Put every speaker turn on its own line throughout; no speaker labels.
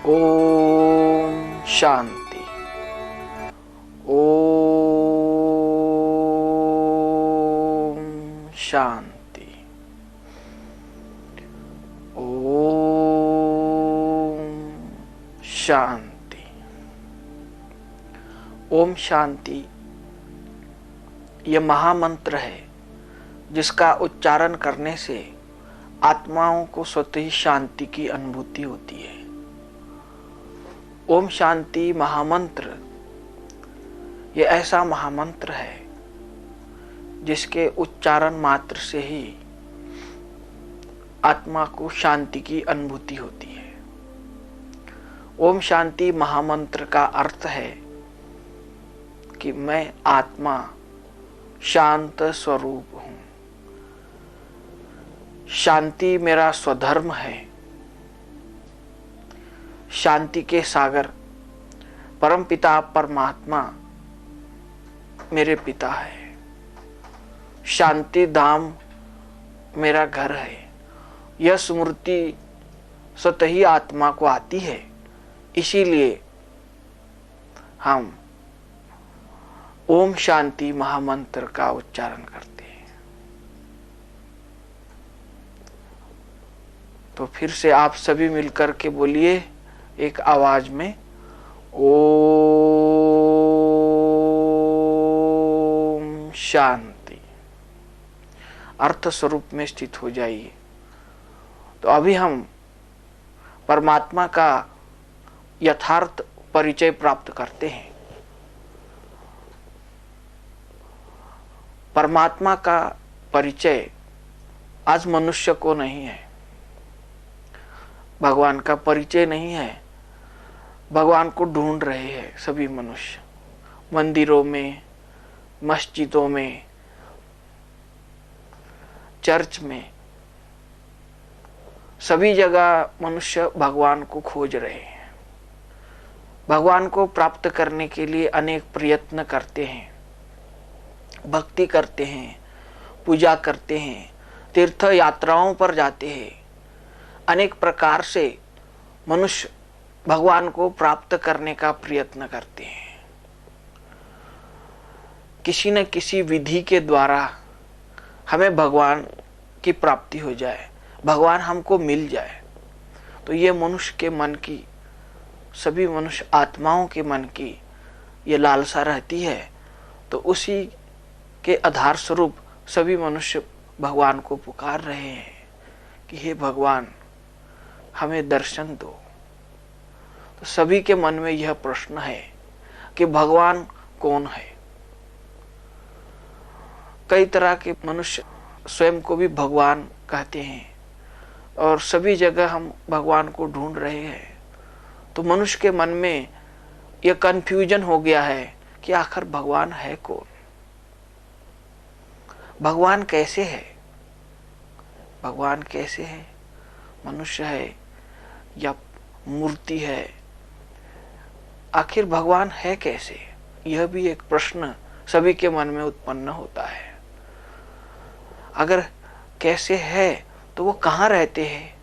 ओम शांति। ओम शांति। ओम शांति। ओम शांति यह महामंत्र है जिसका उच्चारण करने से आत्माओं को स्वतः ही शांति की अनुभूति होती है। ओम शांति महामंत्र ये ऐसा महामंत्र है जिसके उच्चारण मात्र से ही आत्मा को शांति की अनुभूति होती है। ओम शांति महामंत्र का अर्थ है कि मैं आत्मा शांत स्वरूप हूं। शांति मेरा स्वधर्म है। शांति के सागर परमपिता परमात्मा मेरे पिता है। शांति धाम मेरा घर है। यह स्मृति स्वतः ही आत्मा को आती है। इसीलिए हम ओम शांति महामंत्र का उच्चारण करते हैं। तो फिर से आप सभी मिलकर के बोलिए एक आवाज में, ओम शांति। अर्थ स्वरूप में स्थित हो जाइए। तो अभी हम परमात्मा का यथार्थ परिचय प्राप्त करते हैं। परमात्मा का परिचय आज मनुष्य को नहीं है। भगवान का परिचय नहीं है। भगवान को ढूंढ रहे हैं सभी मनुष्य। मंदिरों में, मस्जिदों में, चर्च में, सभी जगह मनुष्य भगवान को खोज रहे हैं। भगवान को प्राप्त करने के लिए अनेक प्रयत्न करते हैं, भक्ति करते हैं, पूजा करते हैं, तीर्थ यात्राओं पर जाते हैं। अनेक प्रकार से मनुष्य भगवान को प्राप्त करने का प्रयत्न करते हैं। किसी न किसी विधि के द्वारा हमें भगवान की प्राप्ति हो जाए, भगवान हमको मिल जाए। तो ये मनुष्य के मन की, सभी मनुष्य आत्माओं के मन की ये लालसा रहती है। तो उसी के आधार स्वरूप सभी मनुष्य भगवान को पुकार रहे हैं कि हे भगवान हमें दर्शन दो। तो सभी के मन में यह प्रश्न है कि भगवान कौन है। कई तरह के मनुष्य स्वयं को भी भगवान कहते हैं और सभी जगह हम भगवान को ढूंढ रहे हैं। तो मनुष्य के मन में यह कंफ्यूजन हो गया है कि आखिर भगवान है कौन, भगवान कैसे है, भगवान कैसे है, मनुष्य है या मूर्ति है, आखिर भगवान है कैसे। यह भी एक प्रश्न सभी के मन में उत्पन्न होता है। अगर कैसे है तो वो कहाँ रहते हैं,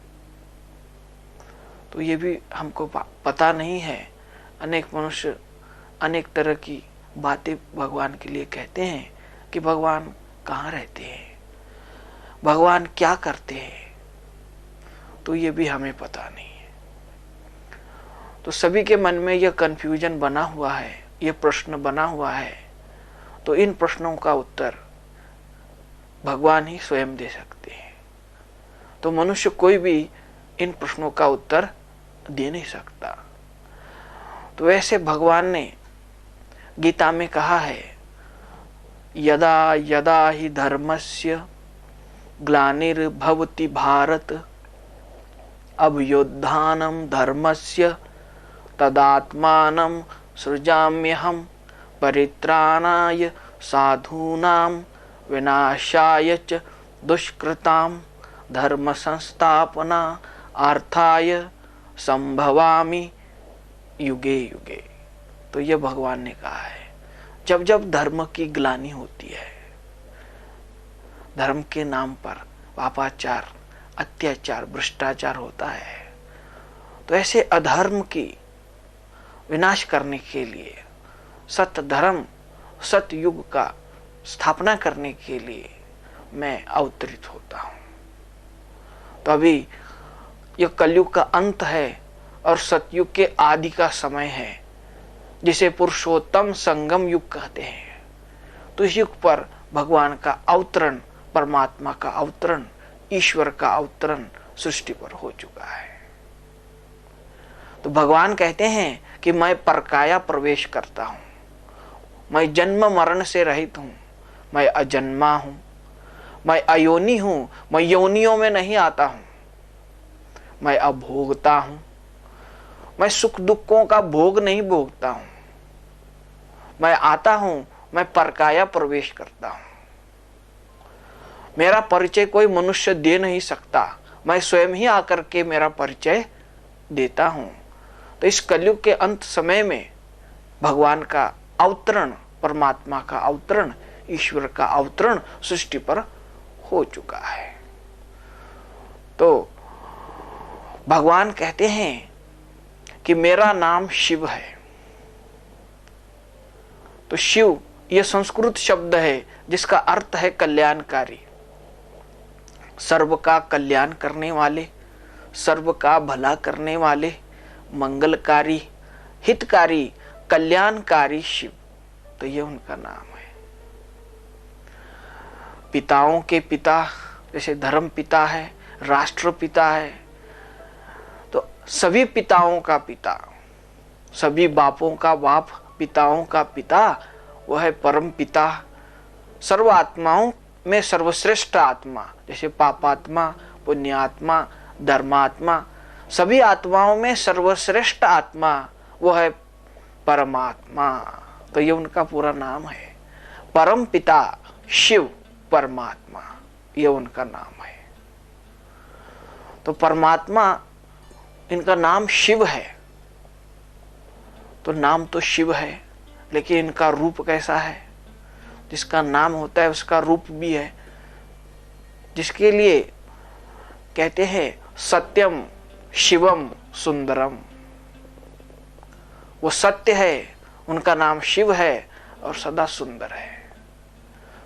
तो ये भी हमको पता नहीं है। अनेक मनुष्य अनेक तरह की बातें भगवान के लिए कहते हैं कि भगवान कहाँ रहते हैं, भगवान क्या करते हैं, तो ये भी हमें पता नहीं है। तो सभी के मन में यह कंफ्यूजन बना हुआ है, यह प्रश्न बना हुआ है। तो इन प्रश्नों का उत्तर भगवान ही स्वयं दे सकते हैं। तो मनुष्य कोई भी इन प्रश्नों का उत्तर दे नहीं सकता। तो वैसे भगवान ने गीता में कहा है, यदा यदा हि धर्मस्य ग्लानिर्भवति भारत अभ्युत्थानं धर्मस्य तदात्मानं सृजाम्यहं परित्राणाय साधूनां विनाशाय च दुष्कृतां धर्म संस्थापना अर्थाय संभवामि युगे युगे। तो यह भगवान ने कहा है, जब जब धर्म की ग्लानि होती है, धर्म के नाम पर पापाचार, अत्याचार, भ्रष्टाचार होता है, तो ऐसे अधर्म की विनाश करने के लिए, सत्य धर्म सतयुग का स्थापना करने के लिए मैं अवतरित होता हूं। तो अभी यह कलयुग का अंत है और सतयुग के आदि का समय है, जिसे पुरुषोत्तम संगम युग कहते हैं। तो इस युग पर भगवान का अवतरण, परमात्मा का अवतरण, ईश्वर का अवतरण सृष्टि पर हो चुका है। तो भगवान कहते हैं कि मैं परकाया प्रवेश करता हूं, मैं जन्म मरण से रहित हूं, मैं अजन्मा हूं, मैं अयोनि हूं, मैं योनियों में नहीं आता हूं, मैं अभोगता हूं, मैं सुख दुखों का भोग नहीं भोगता हूं, मैं आता हूं, मैं परकाया प्रवेश करता हूं। मेरा परिचय कोई मनुष्य दे नहीं सकता, मैं स्वयं ही आकर के मेरा परिचय देता हूं। तो इस कलयुग के अंत समय में भगवान का अवतरण, परमात्मा का अवतरण, ईश्वर का अवतरण सृष्टि पर हो चुका है। तो भगवान कहते हैं कि मेरा नाम शिव है। तो शिव यह संस्कृत शब्द है जिसका अर्थ है कल्याणकारी, सर्व का कल्याण करने वाले, सर्व का भला करने वाले, मंगलकारी, हितकारी, कल्याणकारी शिव। तो यह उनका नाम है। पिताओं के पिता, जैसे धर्म पिता है, राष्ट्र पिता है, तो सभी पिताओं का पिता, सभी बापों का बाप, पिताओं का पिता वह है परम पिता। सर्व आत्माओं में सर्वश्रेष्ठ आत्मा, जैसे पापात्मा, पुण्यात्मा, धर्मात्मा, सभी आत्माओं में सर्वश्रेष्ठ आत्मा वह है परमात्मा। तो ये उनका पूरा नाम है, परम पिता शिव परमात्मा, ये उनका नाम है। तो परमात्मा, इनका नाम शिव है। तो नाम तो शिव है, लेकिन इनका रूप कैसा है? जिसका नाम होता है उसका रूप भी है, जिसके लिए कहते हैं सत्यम शिवम सुंदरम। वो सत्य है, उनका नाम शिव है और सदा सुंदर है।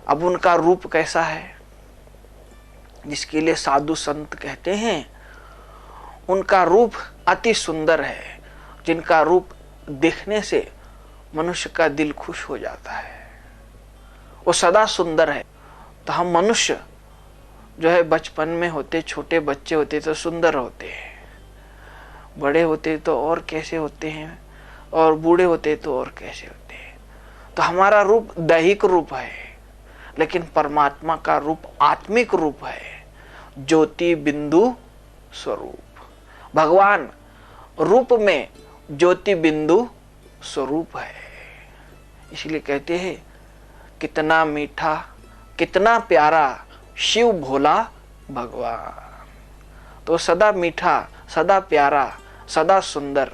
अब उनका रूप कैसा है? जिसके लिए साधु संत कहते हैं उनका रूप अति सुंदर है, जिनका रूप देखने से मनुष्य का दिल खुश हो जाता है, वो सदा सुंदर है। तो हम मनुष्य जो है बचपन में होते, छोटे बच्चे होते तो सुंदर होते हैं, बड़े होते तो और कैसे होते हैं, और बूढ़े होते तो और कैसे होते हैं। तो हमारा रूप दैहिक रूप है, लेकिन परमात्मा का रूप आत्मिक रूप है, ज्योति बिंदु स्वरूप। भगवान रूप में ज्योति बिंदु स्वरूप है। इसलिए कहते हैं कितना मीठा, कितना प्यारा शिव भोला भगवान। तो सदा मीठा, सदा प्यारा, सदा सुंदर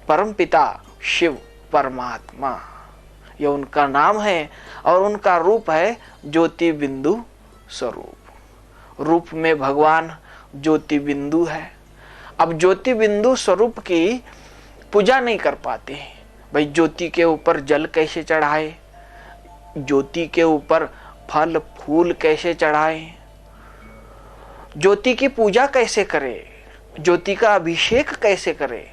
परम पिता शिव परमात्मा, यह उनका नाम है। और उनका रूप है ज्योति बिंदु स्वरूप। रूप में भगवान ज्योति बिंदु है। अब ज्योति बिंदु स्वरूप की पूजा नहीं कर पाते हैं। भाई ज्योति के ऊपर जल कैसे चढ़ाए, ज्योति के ऊपर फल फूल कैसे चढ़ाए, ज्योति की पूजा कैसे करे, ज्योति का अभिषेक कैसे करे।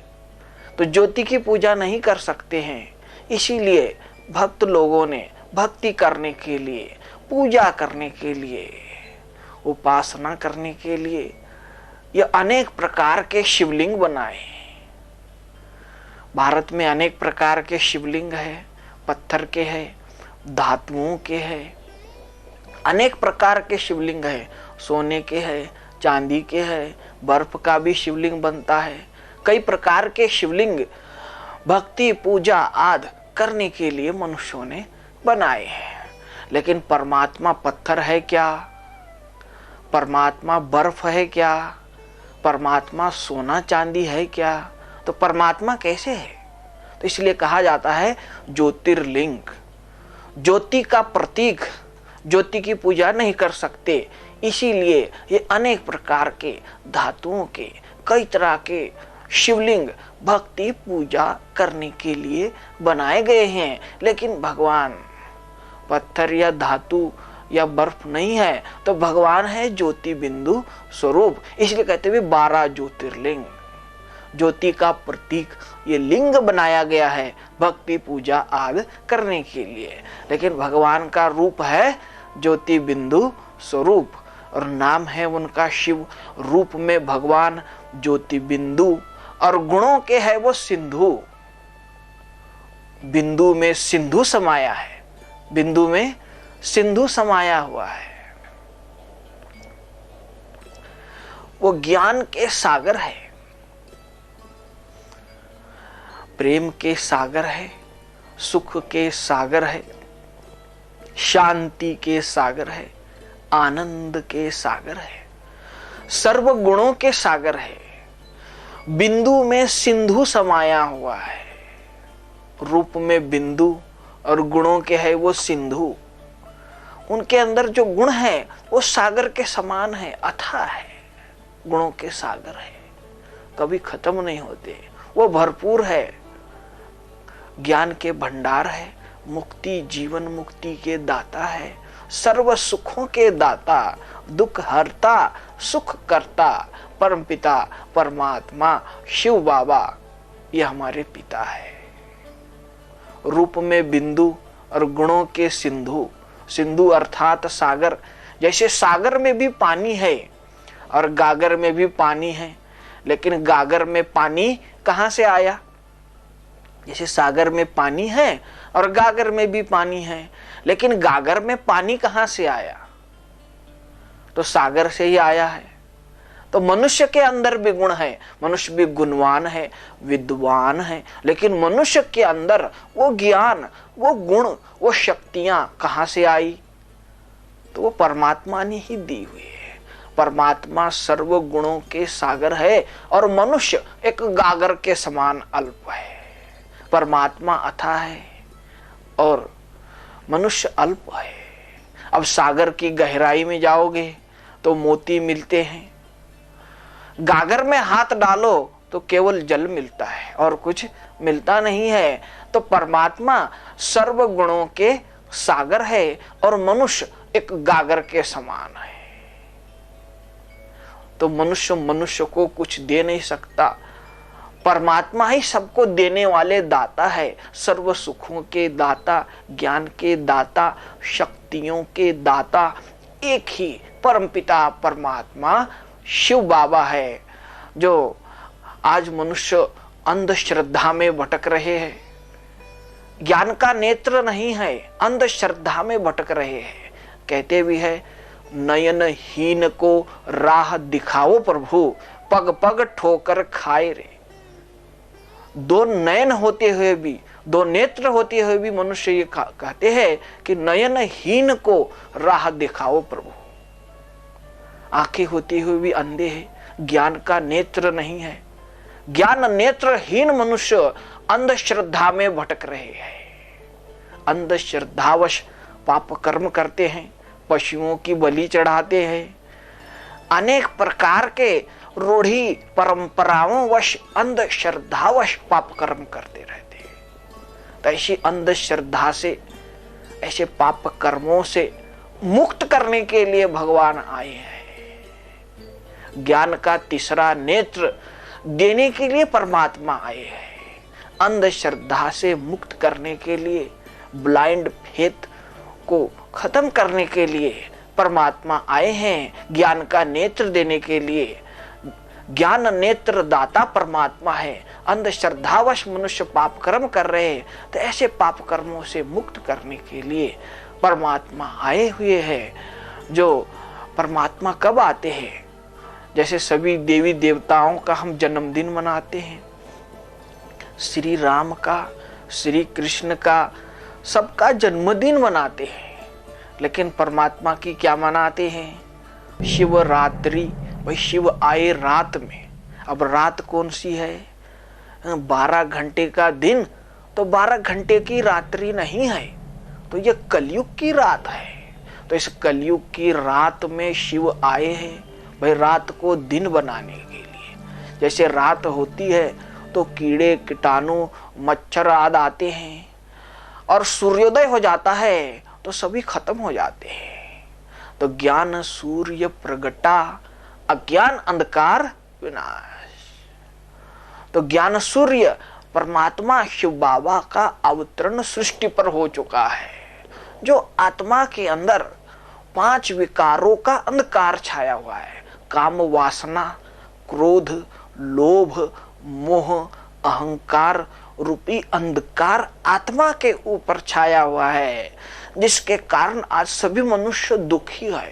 तो ज्योति की पूजा नहीं कर सकते हैं। इसीलिए भक्त लोगों ने भक्ति करने के लिए, पूजा करने के लिए, उपासना करने के लिए ये अनेक प्रकार के शिवलिंग बनाए। भारत में अनेक प्रकार के शिवलिंग है, पत्थर के है, धातुओं के है, अनेक प्रकार के शिवलिंग है, सोने के है, चांदी के है, बर्फ का भी शिवलिंग बनता है। कई प्रकार के शिवलिंग भक्ति पूजा आदि करने के लिए मनुष्यों ने बनाए हैं। लेकिन परमात्मा पत्थर है क्या? परमात्मा बर्फ है क्या? परमात्मा सोना चांदी है क्या? तो परमात्मा कैसे है? तो इसलिए कहा जाता है ज्योतिर्लिंग, ज्योति का प्रतीक। ज्योति की पूजा नहीं कर सकते, इसीलिए ये अनेक प्रकार के धातुओं के, कई तरह के शिवलिंग भक्ति पूजा करने के लिए बनाए गए हैं। लेकिन भगवान पत्थर या धातु या बर्फ नहीं है, तो भगवान है ज्योति बिंदु स्वरूप। इसलिए कहते हुए 12 ज्योतिर्लिंग, ज्योति का प्रतीक ये लिंग बनाया गया है भक्ति पूजा आदि करने के लिए। लेकिन भगवान का रूप है ज्योति बिंदु स्वरूप और नाम है उनका शिव। रूप में भगवान ज्योति बिंदु और गुणों के है वो सिंधु। बिंदु में सिंधु समाया है, बिंदु में सिंधु समाया हुआ है। वो ज्ञान के सागर है, प्रेम के सागर है, सुख के सागर है, शांति के सागर है, आनंद के सागर है, सर्व गुणों के सागर है। बिंदु में सिंधु समाया हुआ है, रूप में बिंदु और गुणों के है वो सिंधु। उनके अंदर जो गुण है वो सागर के समान है, अथाह है, गुणों के सागर है, कभी खत्म नहीं होते, वो भरपूर है, ज्ञान के भंडार है, मुक्ति जीवन मुक्ति के दाता है, सर्व सुखों के दाता, दुख हरता, सुख करता, परमपिता परमात्मा शिव बाबा ये हमारे पिता है। रूप में बिंदु और गुणों के सिंधु, सिंधु अर्थात सागर। जैसे सागर में भी पानी है और गागर में भी पानी है, लेकिन गागर में पानी कहां से आया? जैसे सागर में पानी है और गागर में भी पानी है, लेकिन गागर में पानी कहां से आया? तो सागर से ही आया है। तो मनुष्य के अंदर भी गुण है, मनुष्य भी गुणवान है, विद्वान है, लेकिन मनुष्य के अंदर वो ज्ञान, वो गुण, वो शक्तियां कहां से आई? तो वो परमात्मा ने ही दी हुई है। परमात्मा सर्व गुणों के सागर है और मनुष्य एक गागर के समान अल्प है। परमात्मा अथाह है और मनुष्य अल्प है। अब सागर की गहराई में जाओगे तो मोती मिलते हैं, गागर में हाथ डालो तो केवल जल मिलता है और कुछ मिलता नहीं है। तो परमात्मा सर्व गुणों के सागर है और मनुष्य एक गागर के समान है। तो मनुष्य को कुछ दे नहीं सकता, परमात्मा ही सबको देने वाले दाता है, सर्व सुखों के दाता, ज्ञान के दाता, शक्तियों के दाता एक ही परमपिता परमात्मा शिव बाबा है। जो आज मनुष्य अंधश्रद्धा में भटक रहे हैं, ज्ञान का नेत्र नहीं है, अंधश्रद्धा में भटक रहे हैं। कहते भी है नयनहीन को राह दिखाओ प्रभु, पग पग ठोकर खाए रे। दो नयन होते हुए भी, दो नेत्र होते हुए भी मनुष्य ये कहते हैं कि नयनहीन को राह दिखाओ प्रभु। आंखें होते हुए भी अंधे हैं, ज्ञान का नेत्र नहीं है। ज्ञान नेत्रहीन मनुष्य अंधश्रद्धा में भटक रहे हैं। अंधश्रद्धावश पाप कर्म करते हैं, पशुओं की बलि चढ़ाते हैं, अनेक प्रकार के रूढ़ी परंपराओं वश अंधश्रद्धावश पाप कर्म करते रहते हैं। तो ऐसी अंधश्रद्धा से, ऐसे पाप कर्मों से मुक्त करने के लिए भगवान आए हैं। ज्ञान का तीसरा नेत्र देने के लिए परमात्मा आए हैं। अंधश्रद्धा से मुक्त करने के लिए, ब्लाइंड फेथ को खत्म करने के लिए परमात्मा आए हैं। ज्ञान का नेत्र देने के लिए, ज्ञान नेत्र दाता परमात्मा है। अंधश्रद्धावश मनुष्य पाप कर्म कर रहे हैं, तो ऐसे पाप कर्मों से मुक्त करने के लिए परमात्मा आए हुए हैं। जो परमात्मा कब आते हैं? जैसे सभी देवी देवताओं का हम जन्मदिन मनाते हैं, श्री राम का, श्री कृष्ण का, सबका जन्मदिन मनाते हैं, लेकिन परमात्मा की क्या मनाते हैं? शिवरात्रि। भाई शिव आए रात में। अब रात कौन सी है? 12 घंटे का दिन, तो 12 घंटे की रात्रि नहीं है, तो ये कलयुग की रात है। तो इस कलयुग की रात में शिव आए हैं भाई रात को दिन बनाने के लिए। जैसे रात होती है तो कीड़े कीटाणु मच्छर आदि आते हैं, और सूर्योदय हो जाता है तो सभी खत्म हो जाते हैं। तो ज्ञान सूर्य प्रगटा, अज्ञान अंधकार विनाश। तो ज्ञान सूर्य परमात्मा शिव बाबा का अवतरण सृष्टि पर हो चुका है, जो आत्मा के अंदर 5 विकारों का अंधकार छाया हुआ है। काम वासना, क्रोध, लोभ, मोह, अहंकार रूपी अंधकार आत्मा के ऊपर छाया हुआ है, जिसके कारण आज सभी मनुष्य दुखी है।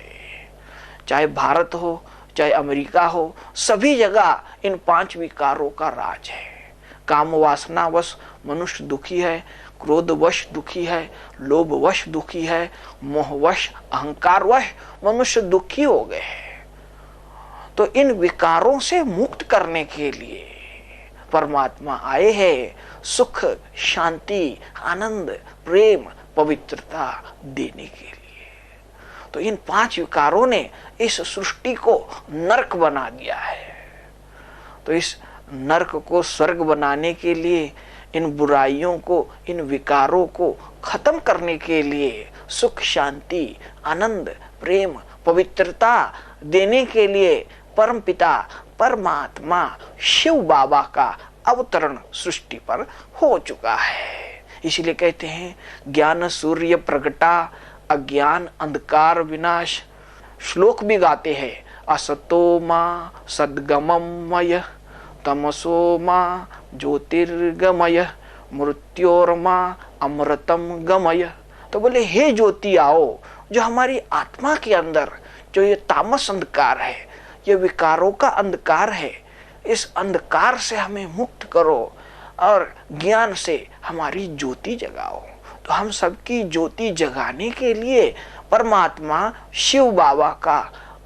चाहे भारत हो, चाहे अमेरिका हो, सभी जगह इन 5 विकारों का राज है। काम वासनावश मनुष्य दुखी है, क्रोधवश दुखी है, लोभवश दुखी है, मोहवश अहंकारवश मनुष्य दुखी हो गए हैं। तो इन विकारों से मुक्त करने के लिए परमात्मा आए हैं, सुख, शांति, आनंद, प्रेम, पवित्रता देने के लिए। तो इन 5 विकारों ने इस सृष्टि को नरक बना दिया है। तो इस नरक को स्वर्ग बनाने के लिए, इन बुराइयों को, इन विकारों को खत्म करने के लिए, सुख, शांति, आनंद, प्रेम, पवित्रता देने के लिए परम पिता परमात्मा शिव बाबा का अवतरण सृष्टि पर हो चुका है। इसलिए कहते हैं ज्ञान सूर्य प्रगटा, अज्ञान अंधकार विनाश। श्लोक भी गाते हैं, असतो मा सद्गममय, तमसो मा ज्योतिर्गमय, मृत्योर्मा अमृतम गमय। तो बोले हे ज्योति आओ, जो हमारी आत्मा के अंदर जो ये तामस अंधकार है, ये विकारों का अंधकार है, इस अंधकार से हमें मुक्त करो और ज्ञान से हमारी ज्योति जगाओ। तो हम सबकी ज्योति जगाने के लिए परमात्मा शिव बाबा का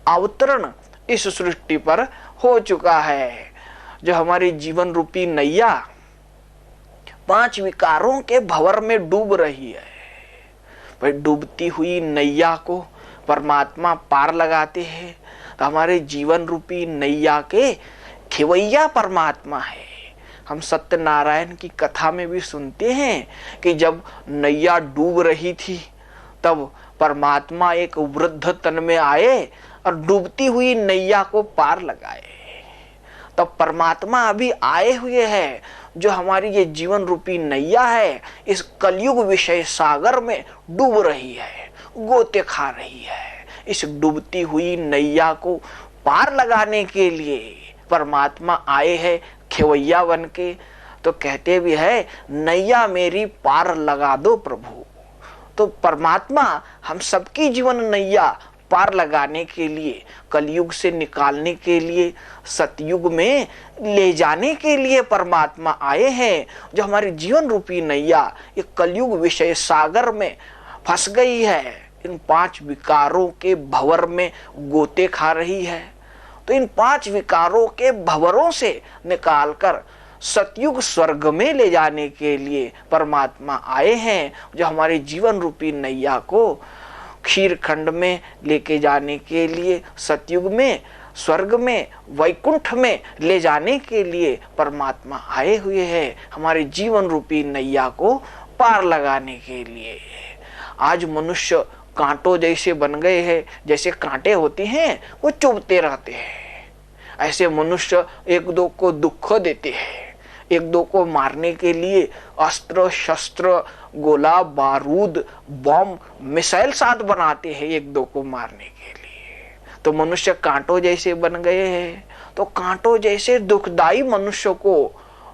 अवतरण इस सृष्टि पर हो चुका है। जो हमारी जीवन रूपी नैया 5 विकारों के भंवर में डूब रही है, भाई डूबती हुई नैया को परमात्मा पार लगाते हैं। तो हमारे जीवन रूपी नैया के खेवैया परमात्मा है। हम सत्यनारायण की कथा में भी सुनते हैं कि जब नैया डूब रही थी तब परमात्मा एक वृद्ध तन में आए और डूबती हुई नैया को पार लगाए। तब परमात्मा अभी आए हुए हैं, जो हमारी ये जीवन रूपी नैया है इस कलयुग विषय सागर में डूब रही है, गोते खा रही है। इस डूबती हुई नैया को पार लगाने के लिए परमात्मा आए हैं खेवैया बन के। तो कहते भी है नैया मेरी पार लगा दो प्रभु। तो परमात्मा हम सबकी जीवन नैया पार लगाने के लिए, कलयुग से निकालने के लिए, सतयुग में ले जाने के लिए परमात्मा आए हैं। जो हमारी जीवन रूपी नैया ये कलयुग विषय सागर में फंस गई है, इन 5 विकारों के भंवर में गोते खा रही है। तो इन 5 विकारों के भंवरों से निकालकर सतयुग स्वर्ग में ले जाने के लिए परमात्मा आए हैं। जो हमारे जीवन रूपी नैया को क्षीर खंड में लेके जाने के लिए, सतयुग में, स्वर्ग में, वैकुंठ में ले जाने के लिए परमात्मा आए हुए हैं, हमारे जीवन रूपी नैया को पार लगाने के लिए। आज मनुष्य कांटों जैसे बन गए हैं, जैसे कांटे होते हैं वो चुभते रहते हैं। ऐसे मनुष्य एक दो को दुख देते हैं, एक दो को मारने के लिए अस्त्र शस्त्र, गोला बारूद, बम, मिसाइल साथ बनाते हैं एक दो को मारने के लिए। तो मनुष्य कांटों जैसे बन गए हैं। तो कांटों जैसे दुखदाई मनुष्य को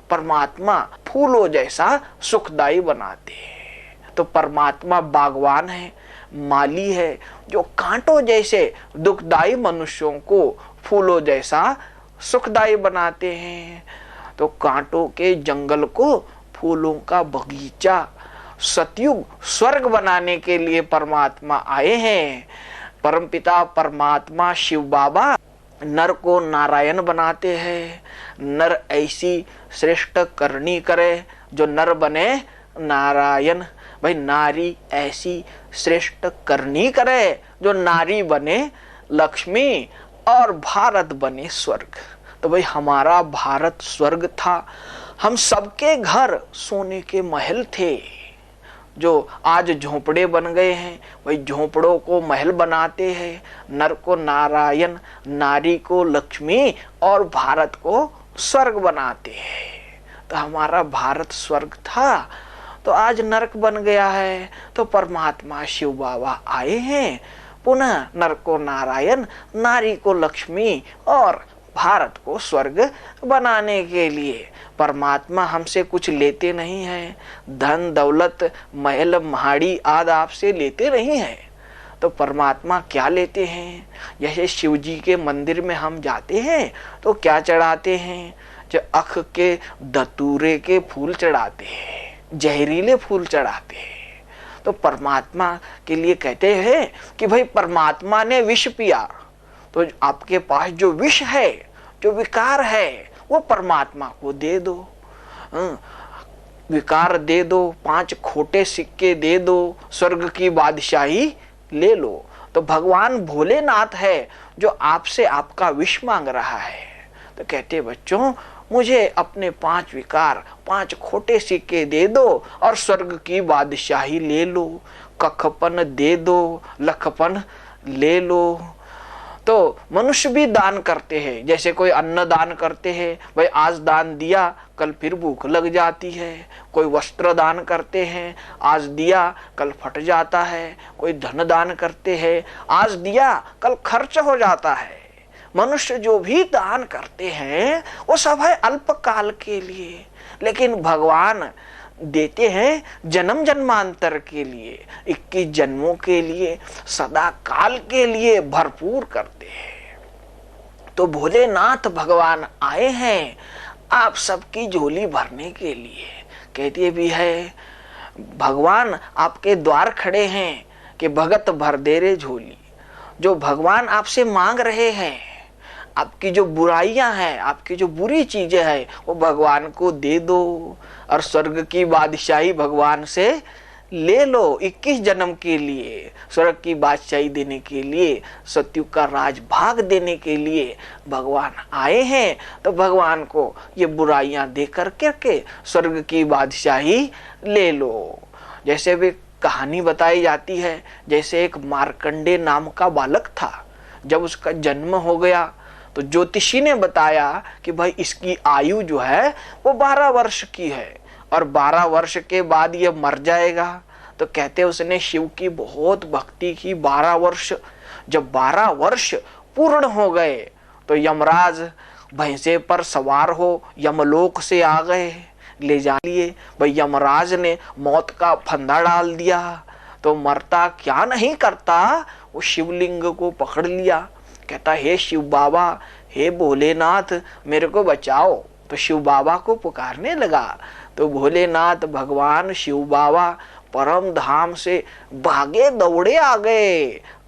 परमात्मा फूलों जैसा सुखदाई बनाते हैं। तो परमात्मा बागवान है, माली है, जो कांटों जैसे दुखदाई मनुष्यों को फूलों जैसा सुखदाई बनाते हैं। तो कांटों के जंगल को फूलों का बगीचा, सतयुग स्वर्ग बनाने के लिए परमात्मा आए हैं। परमपिता परमात्मा शिव बाबा नर को नारायण बनाते हैं। नर ऐसी श्रेष्ठ करनी करे जो नर बने नारायण। भाई नारी ऐसी श्रेष्ठ करनी करे जो नारी बने लक्ष्मी और भारत बने स्वर्ग। तो भाई हमारा भारत स्वर्ग था, हम सबके घर सोने के महल थे। जो आज झोंपड़े बन गए हैं, वही झोंपड़ों को महल बनाते हैं। नर को नारायण, नारी को लक्ष्मी और भारत को स्वर्ग बनाते हैं। तो हमारा भारत स्वर्ग था तो आज नरक बन गया है। तो परमात्मा शिव बाबा आए हैं पुनः नर को नारायण, नारी को लक्ष्मी और भारत को स्वर्ग बनाने के लिए। परमात्मा हमसे कुछ लेते नहीं है, धन दौलत महल महाड़ी आदि आपसे लेते नहीं है। तो परमात्मा क्या लेते हैं? जैसे शिव जी के मंदिर में हम जाते हैं तो क्या चढ़ाते हैं? जो अख के धतूरे के फूल चढ़ाते हैं, जहरीले फूल चढ़ाते हैं। तो परमात्मा के लिए कहते हैं कि भाई परमात्मा ने विष पिया, तो आपके पास जो विष है, जो विकार है, वो परमात्मा को दे दो। विकार दे दो, 5 खोटे सिक्के दे दो, स्वर्ग की बादशाही ले लो। तो भगवान भोलेनाथ है जो आपसे आपका विष मांग रहा है। तो कहते बच्चों, मुझे अपने 5 विकार, 5 खोटे सिक्के दे दो और स्वर्ग की बादशाही ले लो। कखपन दे दो, लखपन ले लो। तो मनुष्य भी दान करते हैं, जैसे कोई अन्न दान करते हैं, भाई आज दान दिया कल फिर भूख लग जाती है। कोई वस्त्र दान करते हैं, आज दिया कल फट जाता है। कोई धन दान करते हैं, आज दिया कल खर्च हो जाता है। मनुष्य जो भी दान करते हैं वो सब है अल्पकाल के लिए, लेकिन भगवान देते हैं जन्म जन्मांतर के लिए, 21 जन्मों के लिए, सदा काल के लिए भरपूर करते हैं। तो भोलेनाथ भगवान आए हैं आप सबकी झोली भरने के लिए। कहते भी है भगवान आपके द्वार खड़े हैं कि भगत भर दे रे झोली। जो भगवान आपसे मांग रहे हैं, आपकी जो बुराइयां हैं, आपकी जो बुरी चीजें हैं, वो भगवान को दे दो और स्वर्ग की बादशाही भगवान से ले लो। 21 जन्म के लिए स्वर्ग की बादशाही देने के लिए, सत्युग का राज भाग देने के लिए भगवान आए हैं। तो भगवान को ये बुराइयां दे करके स्वर्ग की बादशाही ले लो। जैसे भी कहानी बताई जाती है, जैसे एक मार्कंडे नाम का बालक था, जब उसका जन्म हो गया तो ज्योतिषी ने बताया कि भाई इसकी आयु जो है वो 12 वर्ष की है और 12 वर्ष के बाद ये मर जाएगा। तो कहते उसने शिव की बहुत भक्ति की 12 वर्ष। जब 12 वर्ष पूर्ण हो गए तो यमराज भैंसे पर सवार हो यमलोक से आ गए, ले जा लिए। भाई यमराज ने मौत का फंदा डाल दिया तो मरता क्या नहीं करता, वो शिवलिंग को पकड़ लिया। कहता हे शिव बाबा, हे भोलेनाथ, मेरे को बचाओ। तो शिव बाबा को पुकारने लगा। तो भोलेनाथ भगवान शिव बाबा परम धाम से भागे दौड़े आ गए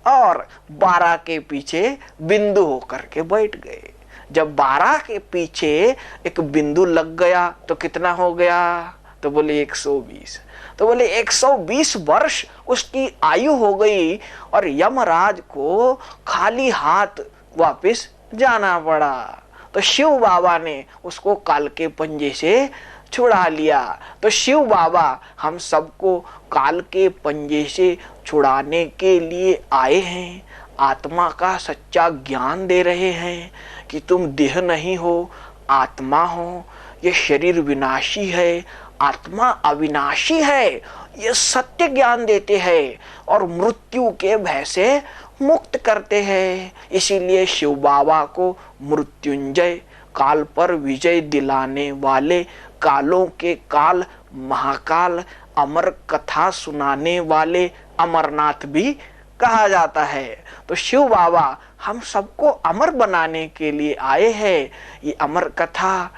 और 12 के पीछे बिंदु होकर के बैठ गए। जब 12 के पीछे एक बिंदु लग गया तो कितना हो गया? तो बोले 120। तो बोले 120 वर्ष उसकी आयु हो गई और यमराज को खाली हाथ वापस जाना पड़ा। तो शिव बाबा ने उसको काल के पंजे से छुड़ा लिया। तो शिव बाबा हम सबको काल के पंजे से छुड़ाने के लिए आए हैं। आत्मा का सच्चा ज्ञान दे रहे हैं कि तुम देह नहीं हो, आत्मा हो। ये शरीर विनाशी है, आत्मा अविनाशी है, ये सत्य ज्ञान देते हैं और मृत्यु के भय से मुक्त करते हैं। इसीलिए शिव बाबा को मृत्युंजय, काल पर विजय दिलाने वाले, कालों के काल महाकाल, अमर कथा सुनाने वाले अमरनाथ भी कहा जाता है। तो शिव बाबा हम सबको अमर बनाने के लिए आए हैं। ये अमर कथा,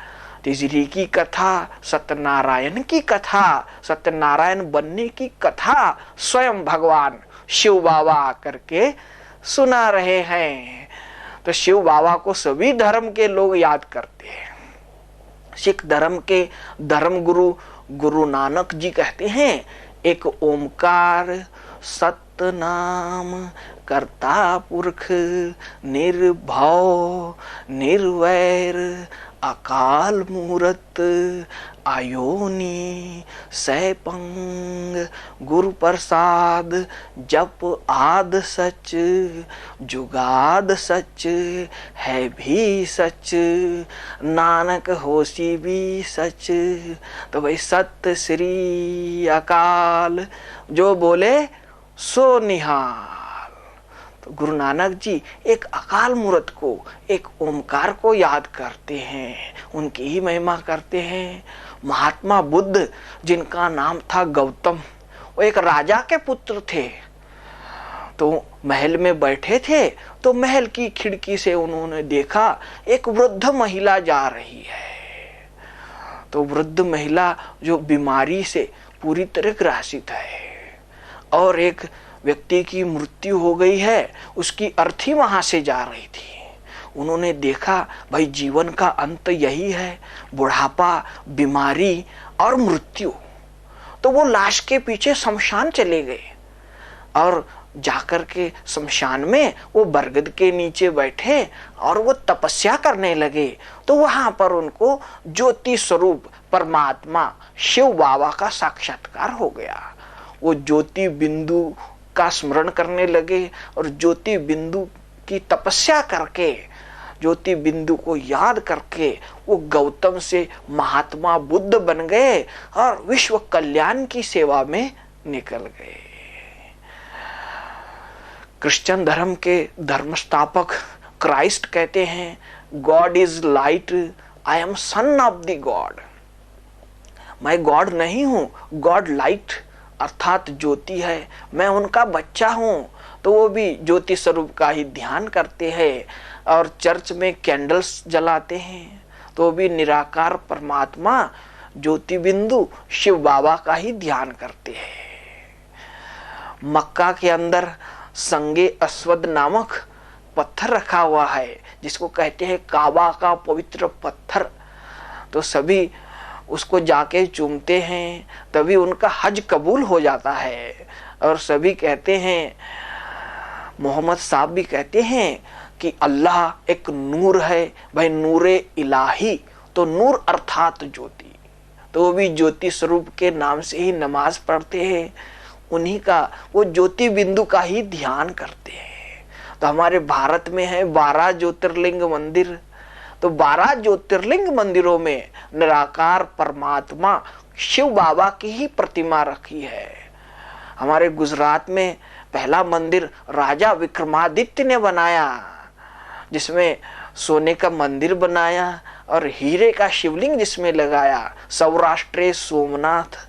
तिजरी की कथा, सत्यनारायण की कथा, सत्यनारायण बनने की कथा स्वयं भगवान शिव बाबा आकर के सुना रहे हैं। तो शिव बाबा को सभी धर्म के लोग याद करते हैं। सिख धर्म के धर्म गुरु गुरु नानक जी कहते हैं, एक ओमकार सतनाम कर्ता पुरख निर्भव निर्वैर अकाल मूरत आयोनी सैपंग गुरु प्रसाद जप आद सच जुगाद सच है भी सच नानक होसी भी सच। तो भाई सत्य श्री अकाल जो बोले सो निहाल। तो गुरु नानक जी एक अकाल मूर्त को, एक ओमकार को याद करते हैं, उनकी ही महिमा करते हैं। महात्मा बुद्ध जिनका नाम था गौतम, वो एक राजा के पुत्र थे। तो महल में बैठे थे तो महल की खिड़की से उन्होंने देखा एक वृद्ध महिला जा रही है। तो वृद्ध महिला जो बीमारी से पूरी तरह ग्रासित है और एक व्यक्ति की मृत्यु हो गई है, उसकी अर्थी वहां से जा रही थी। उन्होंने देखा भाई जीवन का अंत यही है, बुढ़ापा, बीमारी और मृत्यु। तो वो लाश के पीछे शमशान चले गए और जाकर के शमशान में वो बरगद के नीचे बैठे और वो तपस्या करने लगे। तो वहां पर उनको ज्योति स्वरूप परमात्मा शिव बाबा का साक्षात्कार हो गया। वो ज्योति बिंदु का स्मरण करने लगे और ज्योति बिंदु की तपस्या करके, ज्योति बिंदु को याद करके वो गौतम से महात्मा बुद्ध बन गए और विश्व कल्याण की सेवा में निकल गए। क्रिश्चियन धर्म के धर्म स्थापक क्राइस्ट कहते हैं, God is light, I am son of the God. मैं गॉड नहीं हूं, गॉड लाइट अर्थात ज्योति है, मैं उनका बच्चा हूं। तो वो भी ज्योति स्वरूप का ही ध्यान करते हैं और चर्च में कैंडल्स जलाते हैं तो वो भी निराकार परमात्मा ज्योति बिंदु शिव बाबा का ही ध्यान करते हैं। मक्का के अंदर संगे अस्वद नामक पत्थर रखा हुआ है जिसको कहते हैं काबा का पवित्र पत्थर। तो सभी उसको जाके चूमते हैं तभी उनका हज कबूल हो जाता है। और सभी कहते हैं, मोहम्मद साहब भी कहते हैं कि अल्लाह एक नूर है, भाई नूरे इलाही, तो नूर अर्थात ज्योति। तो वो भी ज्योति स्वरूप के नाम से ही नमाज पढ़ते हैं, उन्हीं का वो ज्योति बिंदु का ही ध्यान करते हैं। तो हमारे भारत में है 12 ज्योतिर्लिंग मंदिर। तो 12 ज्योतिर्लिंग मंदिरों में निराकार परमात्मा शिव बाबा की ही प्रतिमा रखी है। हमारे गुजरात में पहला मंदिर राजा विक्रमादित्य ने बनाया, जिसमें सोने का मंदिर बनाया और हीरे का शिवलिंग जिसमें लगाया। सौराष्ट्र सोमनाथ,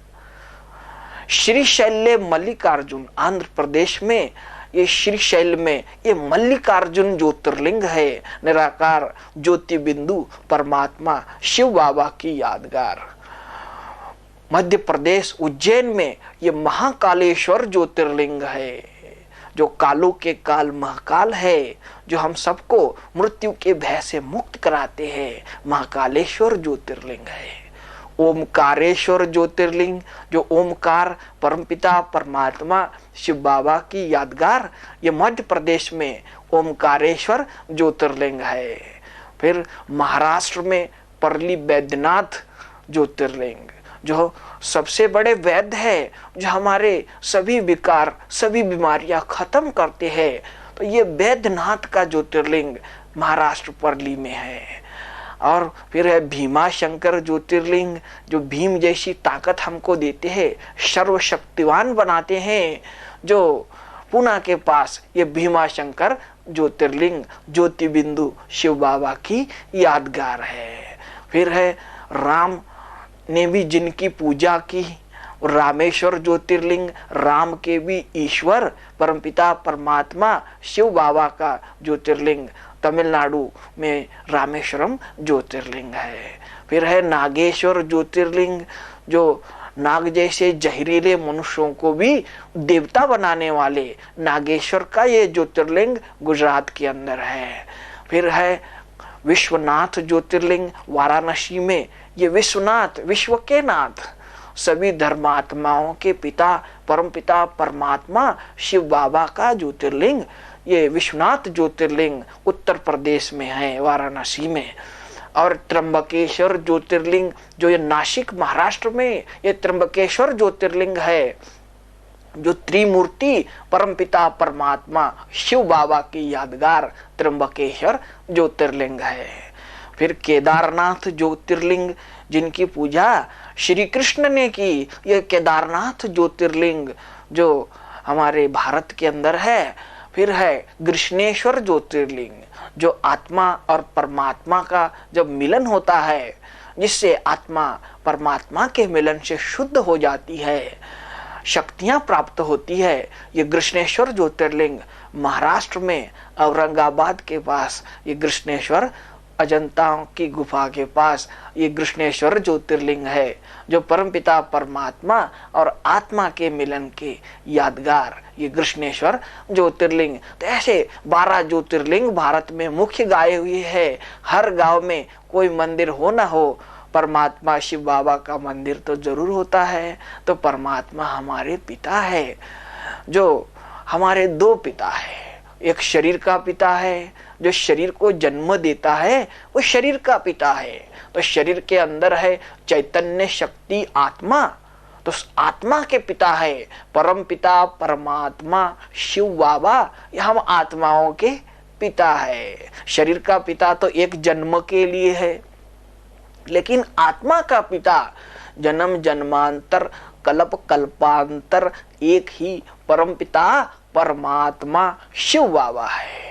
श्रीशैल्य मल्लिकार्जुन, आंध्र प्रदेश में ये श्रीशैल में ये मल्लिकार्जुन ज्योतिर्लिंग है, निराकार ज्योति बिंदु परमात्मा शिव बाबा की यादगार। मध्य प्रदेश उज्जैन में ये महाकालेश्वर ज्योतिर्लिंग है, जो कालों के काल महाकाल है, जो हम सबको मृत्यु के भय से मुक्त कराते हैं, महाकालेश्वर ज्योतिर्लिंग है। ओमकारेश्वर ज्योतिर्लिंग, जो ओमकार परमपिता परमात्मा शिव बाबा की यादगार, ये मध्य प्रदेश में ओमकारेश्वर ज्योतिर्लिंग है। फिर महाराष्ट्र में परली वैद्यनाथ ज्योतिर्लिंग, जो सबसे बड़े वैद्य है, जो हमारे सभी विकार सभी बीमारियां खत्म करते हैं। तो ये वैद्यनाथ का ज्योतिर्लिंग महाराष्ट्र परली में है। और फिर है भीमा शंकर ज्योतिर्लिंग, जो भीम जैसी ताकत हमको देते हैं, सर्वशक्तिवान बनाते हैं, जो पुणे के पास ये भीमा शंकर ज्योतिर्लिंग ज्योति बिंदु शिव बाबा की यादगार है। फिर है राम ने भी जिनकी पूजा की, रामेश्वर ज्योतिर्लिंग, राम के भी ईश्वर परमपिता परमात्मा शिव बाबा का ज्योतिर्लिंग, तमिलनाडु में रामेश्वरम ज्योतिर्लिंग है। फिर है नागेश्वर ज्योतिर्लिंग, जो नाग जैसे जहरीले मनुष्यों को भी देवता बनाने वाले नागेश्वर का ये ज्योतिर्लिंग गुजरात के अंदर है। फिर है विश्वनाथ ज्योतिर्लिंग वाराणसी में, ये विश्वनाथ विश्व के नाथ सभी धर्मात्माओं के पिता परमपिता परमात्मा शिव बाबा का ज्योतिर्लिंग ये विश्वनाथ ज्योतिर्लिंग उत्तर प्रदेश में है, वाराणसी में। और त्र्यंबकेश्वर ज्योतिर्लिंग जो ये नासिक महाराष्ट्र में ये त्र्यंबकेश्वर ज्योतिर्लिंग है, जो त्रिमूर्ति परमपिता परमात्मा शिव बाबा की यादगार त्र्यंबकेश्वर ज्योतिर्लिंग है। फिर केदारनाथ ज्योतिर्लिंग जिनकी पूजा श्री कृष्ण ने की, यह केदारनाथ ज्योतिर्लिंग जो हमारे भारत के अंदर है। फिर है कृष्णेश्वर ज्योतिर्लिंग जो आत्मा और परमात्मा का जब मिलन होता है, जिससे आत्मा परमात्मा के मिलन से शुद्ध हो जाती है, शक्तियां प्राप्त होती है। ये कृष्णेश्वर ज्योतिर्लिंग महाराष्ट्र में औरंगाबाद के पास, ये कृष्णेश्वर अजंता की गुफा के पास ये कृष्णेश्वर ज्योतिर्लिंग है, जो परमपिता परमात्मा और आत्मा के मिलन के यादगार ये कृष्णेश्वर ज्योतिर्लिंग। तो ऐसे 12 ज्योतिर्लिंग भारत में मुख्य गाये हुए है। हर गांव में कोई मंदिर हो ना हो, परमात्मा शिव बाबा का मंदिर तो जरूर होता है। तो परमात्मा हमारे पिता है, जो हमारे 2 पिता है। एक शरीर का पिता है, जो शरीर को जन्म देता है वो शरीर का पिता है। तो शरीर के अंदर है चैतन्य शक्ति आत्मा, तो आत्मा के पिता है परम पिता परमात्मा शिव बाबा, ये हम आत्माओं के पिता है। शरीर का पिता तो एक जन्म के लिए है, लेकिन आत्मा का पिता जन्म जन्मांतर कल्प कल्पांतर एक ही परम पिता परमात्मा शिव बाबा है।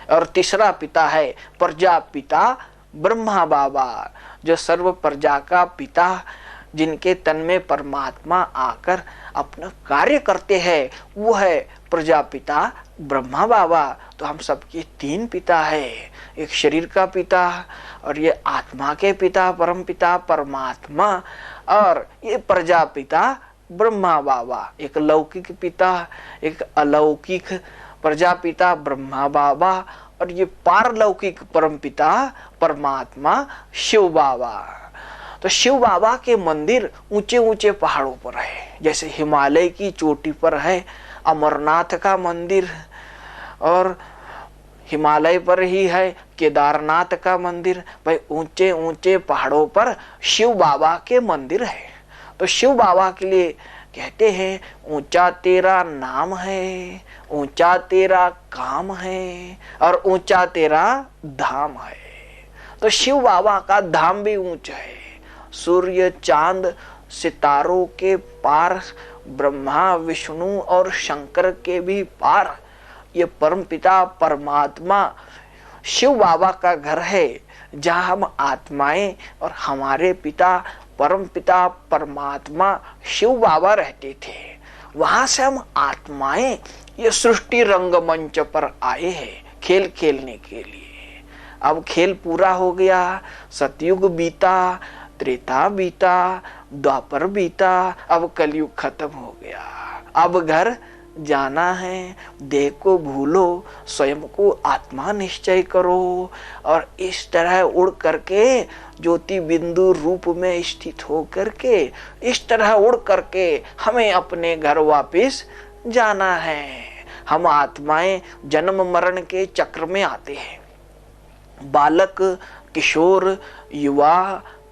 और तीसरा पिता है प्रजापिता ब्रह्मा बाबा, जो सर्व प्रजा का पिता, जिनके तन में परमात्मा आकर अपना कार्य करते हैं, वो है प्रजापिता ब्रह्मा बाबा। तो हम सबके 3 पिता है, एक शरीर का पिता और ये आत्मा के पिता परम पिता परमात्मा, और ये प्रजापिता ब्रह्मा बाबा। एक लौकिक पिता, एक अलौकिक प्रजापिता ब्रह्मा बाबा, और ये पारलौकिक परमपिता परमात्मा शिव बाबा। तो शिव बाबा के मंदिर ऊंचे ऊंचे पहाड़ों पर है, जैसे हिमालय की चोटी पर है अमरनाथ का मंदिर, और हिमालय पर ही है केदारनाथ का मंदिर। भाई ऊंचे ऊंचे पहाड़ों पर शिव बाबा के मंदिर है। तो शिव बाबा के लिए कहते हैं ऊंचा तेरा नाम है, ऊंचा तेरा काम है, और ऊंचा तेरा धाम है। तो शिव बाबा का धाम भी ऊंचा है, सूर्य चांद सितारों के पार, ब्रह्मा विष्णु और शंकर के भी पार ये परमपिता परमात्मा शिव बाबा का घर है, जहां हम आत्माएं और हमारे पिता परम पिता परमात्मा शिव बाबा रहते थे। वहां से हम आत्माएं ये सृष्टि रंगमंच पर आए हैं खेल खेलने के लिए। अब खेल पूरा हो गया, सतयुग बीता, त्रेता बीता, द्वापर बीता, अब कलयुग खत्म हो गया। अब घर जाना है, देह को भूलो, स्वयं को आत्मा निश्चय करो, और इस तरह उड़ करके ज्योति बिंदु रूप में स्थित हो करके इस तरह उड़ करके हमें अपने घर वापस जाना है। हम आत्माएं जन्म मरण के चक्र में आते हैं, बालक किशोर युवा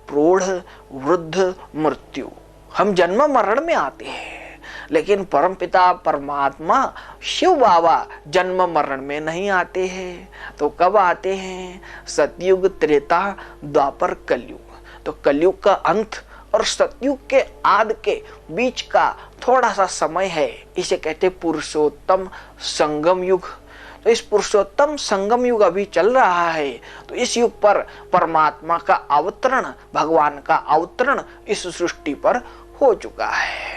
प्रौढ़ वृद्ध मृत्यु, हम जन्म मरण में आते हैं। लेकिन परमपिता परमात्मा शिव बाबा जन्म मरण में नहीं आते हैं। तो कब आते हैं? सतयुग त्रेता द्वापर कलयुग। तो कलयुग का अंत और सतयुग के आदि के बीच का थोड़ा सा समय है, इसे कहते पुरुषोत्तम संगम युग। तो इस पुरुषोत्तम संगम युग अभी चल रहा है। तो इस युग पर परमात्मा का अवतरण, भगवान का अवतरण इस सृष्टि पर हो चुका है।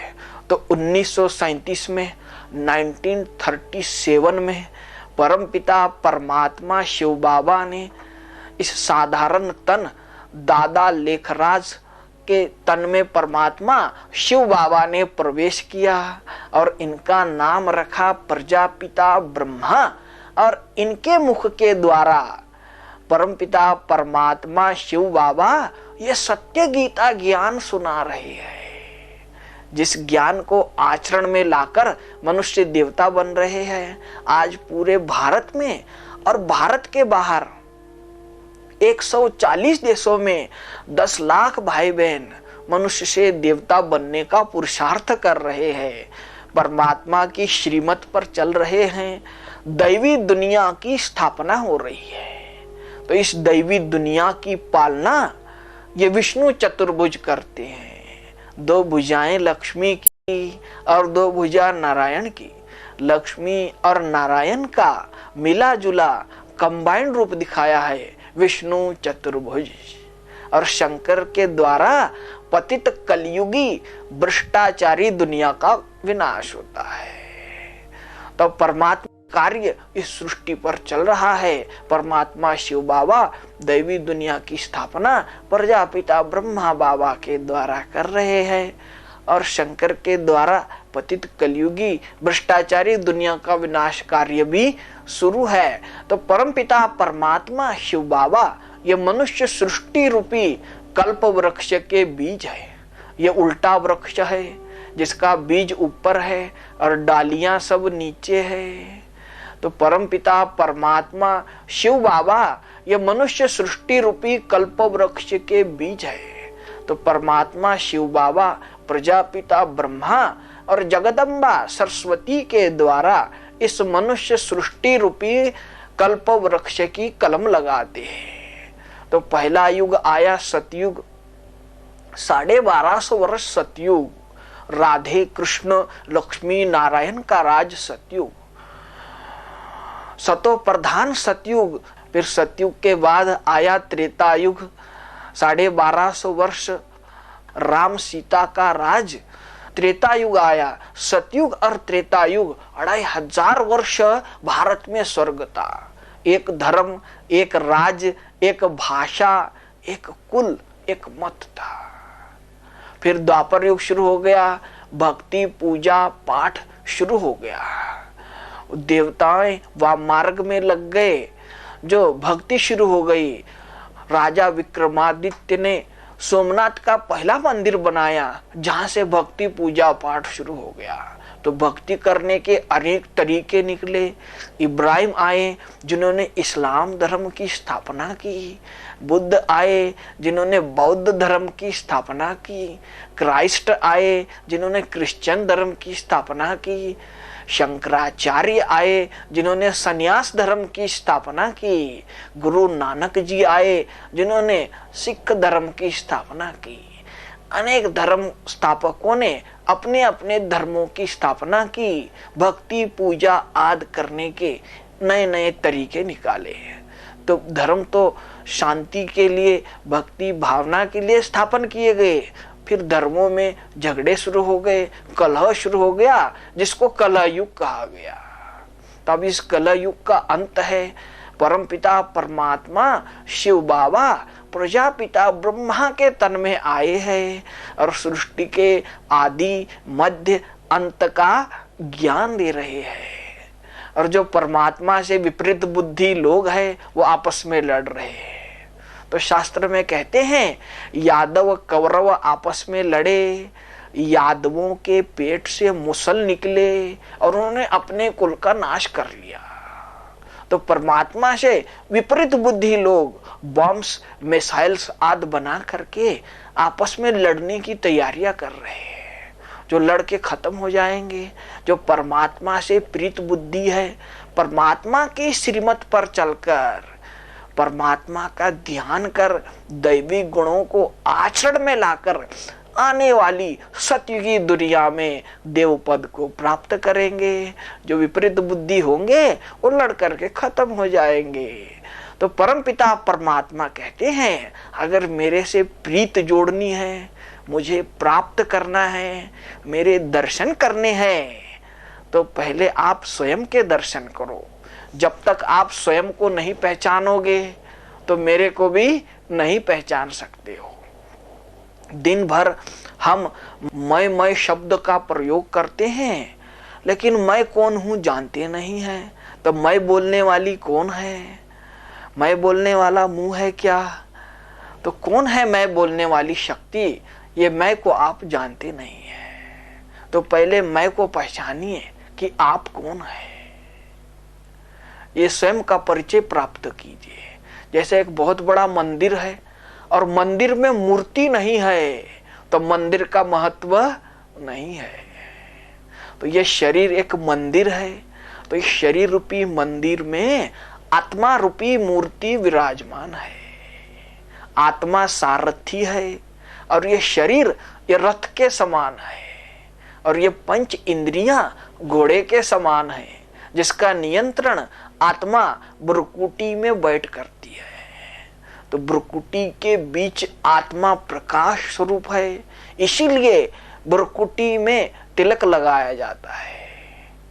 तो 1937 में 1937 में परमपिता परमात्मा शिव बाबा ने इस साधारण तन दादा लेखराज के तन में परमात्मा शिव बाबा ने प्रवेश किया और इनका नाम रखा प्रजापिता ब्रह्मा, और इनके मुख के द्वारा परमपिता परमात्मा शिव बाबा ये सत्य गीता ज्ञान सुना रहे हैं। जिस ज्ञान को आचरण में लाकर मनुष्य देवता बन रहे हैं। आज पूरे भारत में और भारत के बाहर 140 देशों में 10 लाख भाई बहन मनुष्य से देवता बनने का पुरुषार्थ कर रहे हैं, परमात्मा की श्रीमत पर चल रहे हैं, दैवी दुनिया की स्थापना हो रही है। तो इस दैवी दुनिया की पालना ये विष्णु चतुर्भुज करते हैं। 2 भुजाएं लक्ष्मी की और 2 भुजा नारायण की। लक्ष्मी और नारायण का मिला जुला कंबाइंड रूप दिखाया है विष्णु चतुर्भुज। और शंकर के द्वारा पतित कलयुगी भ्रष्टाचारी दुनिया का विनाश होता है। तो परमात्मा कार्य इस सृष्टि पर चल रहा है। परमात्मा शिव बाबा दैवी दुनिया की स्थापना प्रजापिता ब्रह्मा बाबा के द्वारा कर रहे हैं और शंकर के द्वारा पतित कलयुगी भ्रष्टाचारी दुनिया का विनाश कार्य भी शुरू है। तो परमपिता परमात्मा शिव बाबा ये मनुष्य सृष्टि रूपी कल्प वृक्ष के बीज है। ये उल्टा वृक्ष है जिसका बीज ऊपर है और डालियां सब नीचे है। तो परमपिता परमात्मा शिव बाबा ये मनुष्य सृष्टि रूपी कल्प वृक्ष के बीज है। तो परमात्मा शिव बाबा प्रजापिता ब्रह्मा और जगदम्बा सरस्वती के द्वारा इस मनुष्य सृष्टि रूपी कल्प वृक्ष की कलम लगाते हैं। तो पहला युग आया सतयुग, 1250 वर्ष सतयुग, राधे कृष्ण लक्ष्मी नारायण का राज सतयुग, सतो प्रधान सतयुग। फिर सतयुग के बाद आया त्रेता युग, 1250 वर्ष राम सीता का राज। त्रेता युग आया, सतयुग और त्रेता युग 2500 वर्ष भारत में स्वर्ग था। एक धर्म, एक राज, एक भाषा, एक कुल, एक मत था। फिर द्वापर युग शुरू हो गया, भक्ति पूजा पाठ शुरू हो गया। देवताएं व मार्ग में लग गए, जो भक्ति शुरू हो गई। राजा विक्रमादित्य ने सोमनाथ का पहला मंदिर बनाया जहां से भक्ति पूजा पाठ शुरू हो गया। तो भक्ति करने के अनेक तरीके निकले। इब्राहिम आए जिन्होंने इस्लाम धर्म की स्थापना की, बुद्ध आए जिन्होंने बौद्ध धर्म की स्थापना की, क्राइस्ट आए जिन्होंने क्रिश्चियन धर्म की स्थापना की, शंकराचार्य आए जिन्होंने संन्यास धर्म की स्थापना की, गुरु नानक जी आए जिन्होंने सिख धर्म की स्थापना की। अनेक धर्म स्थापकों ने अपने अपने धर्मों की स्थापना की, भक्ति पूजा आदि करने के नए नए तरीके निकाले। तो धर्म तो शांति के लिए, भक्ति भावना के लिए स्थापन किए गए। फिर धर्मों में झगड़े शुरू हो गए, कलह शुरू हो गया, जिसको कलह युग कहा गया। तब इस कलह युग का अंत है। परमपिता परमात्मा शिव बाबा प्रजापिता ब्रह्मा के तन में आए हैं और सृष्टि के आदि मध्य अंत का ज्ञान दे रहे हैं। और जो परमात्मा से विपरीत बुद्धि लोग हैं वो आपस में लड़ रहे हैं। तो शास्त्र में कहते हैं यादव कौरव आपस में लड़े, यादवों के पेट से मुसल निकले और उन्होंने अपने कुल का नाश कर लिया। तो परमात्मा से विपरीत बुद्धि लोग बॉम्ब्स मिसाइल्स आदि बना करके आपस में लड़ने की तैयारियां कर रहे हैं, जो लड़के खत्म हो जाएंगे। जो परमात्मा से प्रीत बुद्धि है, परमात्मा की श्रीमत पर चलकर परमात्मा का ध्यान कर दैवी गुणों को आचरण में लाकर आने वाली सतयुगी दुनिया में देव पद को प्राप्त करेंगे। जो विपरीत बुद्धि होंगे वो लड़ करके खत्म हो जाएंगे। तो परमपिता परमात्मा कहते हैं अगर मेरे से प्रीत जोड़नी है, मुझे प्राप्त करना है, मेरे दर्शन करने हैं, तो पहले आप स्वयं के दर्शन करो। जब तक आप स्वयं को नहीं पहचानोगे तो मेरे को भी नहीं पहचान सकते हो। दिन भर हम मैं शब्द का प्रयोग करते हैं, लेकिन मैं कौन हूं जानते नहीं है। तो मैं बोलने वाली कौन है? मैं बोलने वाला मुंह है क्या? तो कौन है मैं बोलने वाली शक्ति? ये मैं को आप जानते नहीं है। तो पहले मैं को पहचानिए कि आप कौन है, ये स्वयं का परिचय प्राप्त कीजिए। जैसे एक बहुत बड़ा मंदिर है और मंदिर में मूर्ति नहीं है तो मंदिर का महत्व नहीं है। तो ये शरीर एक मंदिर है, तो इस शरीर रूपी मंदिर में आत्मा रूपी मूर्ति विराजमान है। आत्मा सारथी है और ये शरीर ये रथ के समान है और ये पंच इंद्रियां घोड़े के समान है, जिसका नियंत्रण आत्मा ब्रकुटी में बैठ करती है। तो ब्रकुटी के बीच आत्मा प्रकाश स्वरूप है, इसीलिए ब्रकुटी में तिलक लगाया जाता है,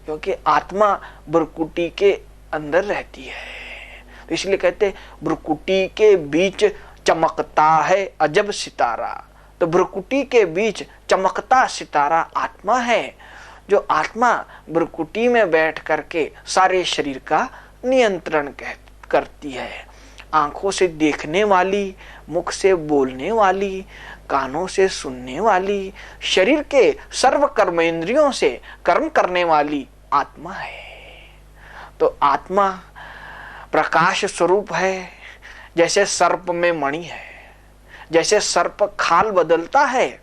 क्योंकि आत्मा ब्रकुटी के अंदर रहती है। तो इसलिए कहते ब्रकुटी के बीच चमकता है अजब सितारा। तो ब्रकुटी के बीच चमकता सितारा आत्मा है, जो आत्मा ब्रकुटी में बैठ करके सारे शरीर का नियंत्रण करती है। आंखों से देखने वाली, मुख से बोलने वाली, कानों से सुनने वाली, शरीर के सर्व कर्मेंद्रियों से कर्म करने वाली आत्मा है। तो आत्मा प्रकाश स्वरूप है। जैसे सर्प में मणि है, जैसे सर्प खाल बदलता है,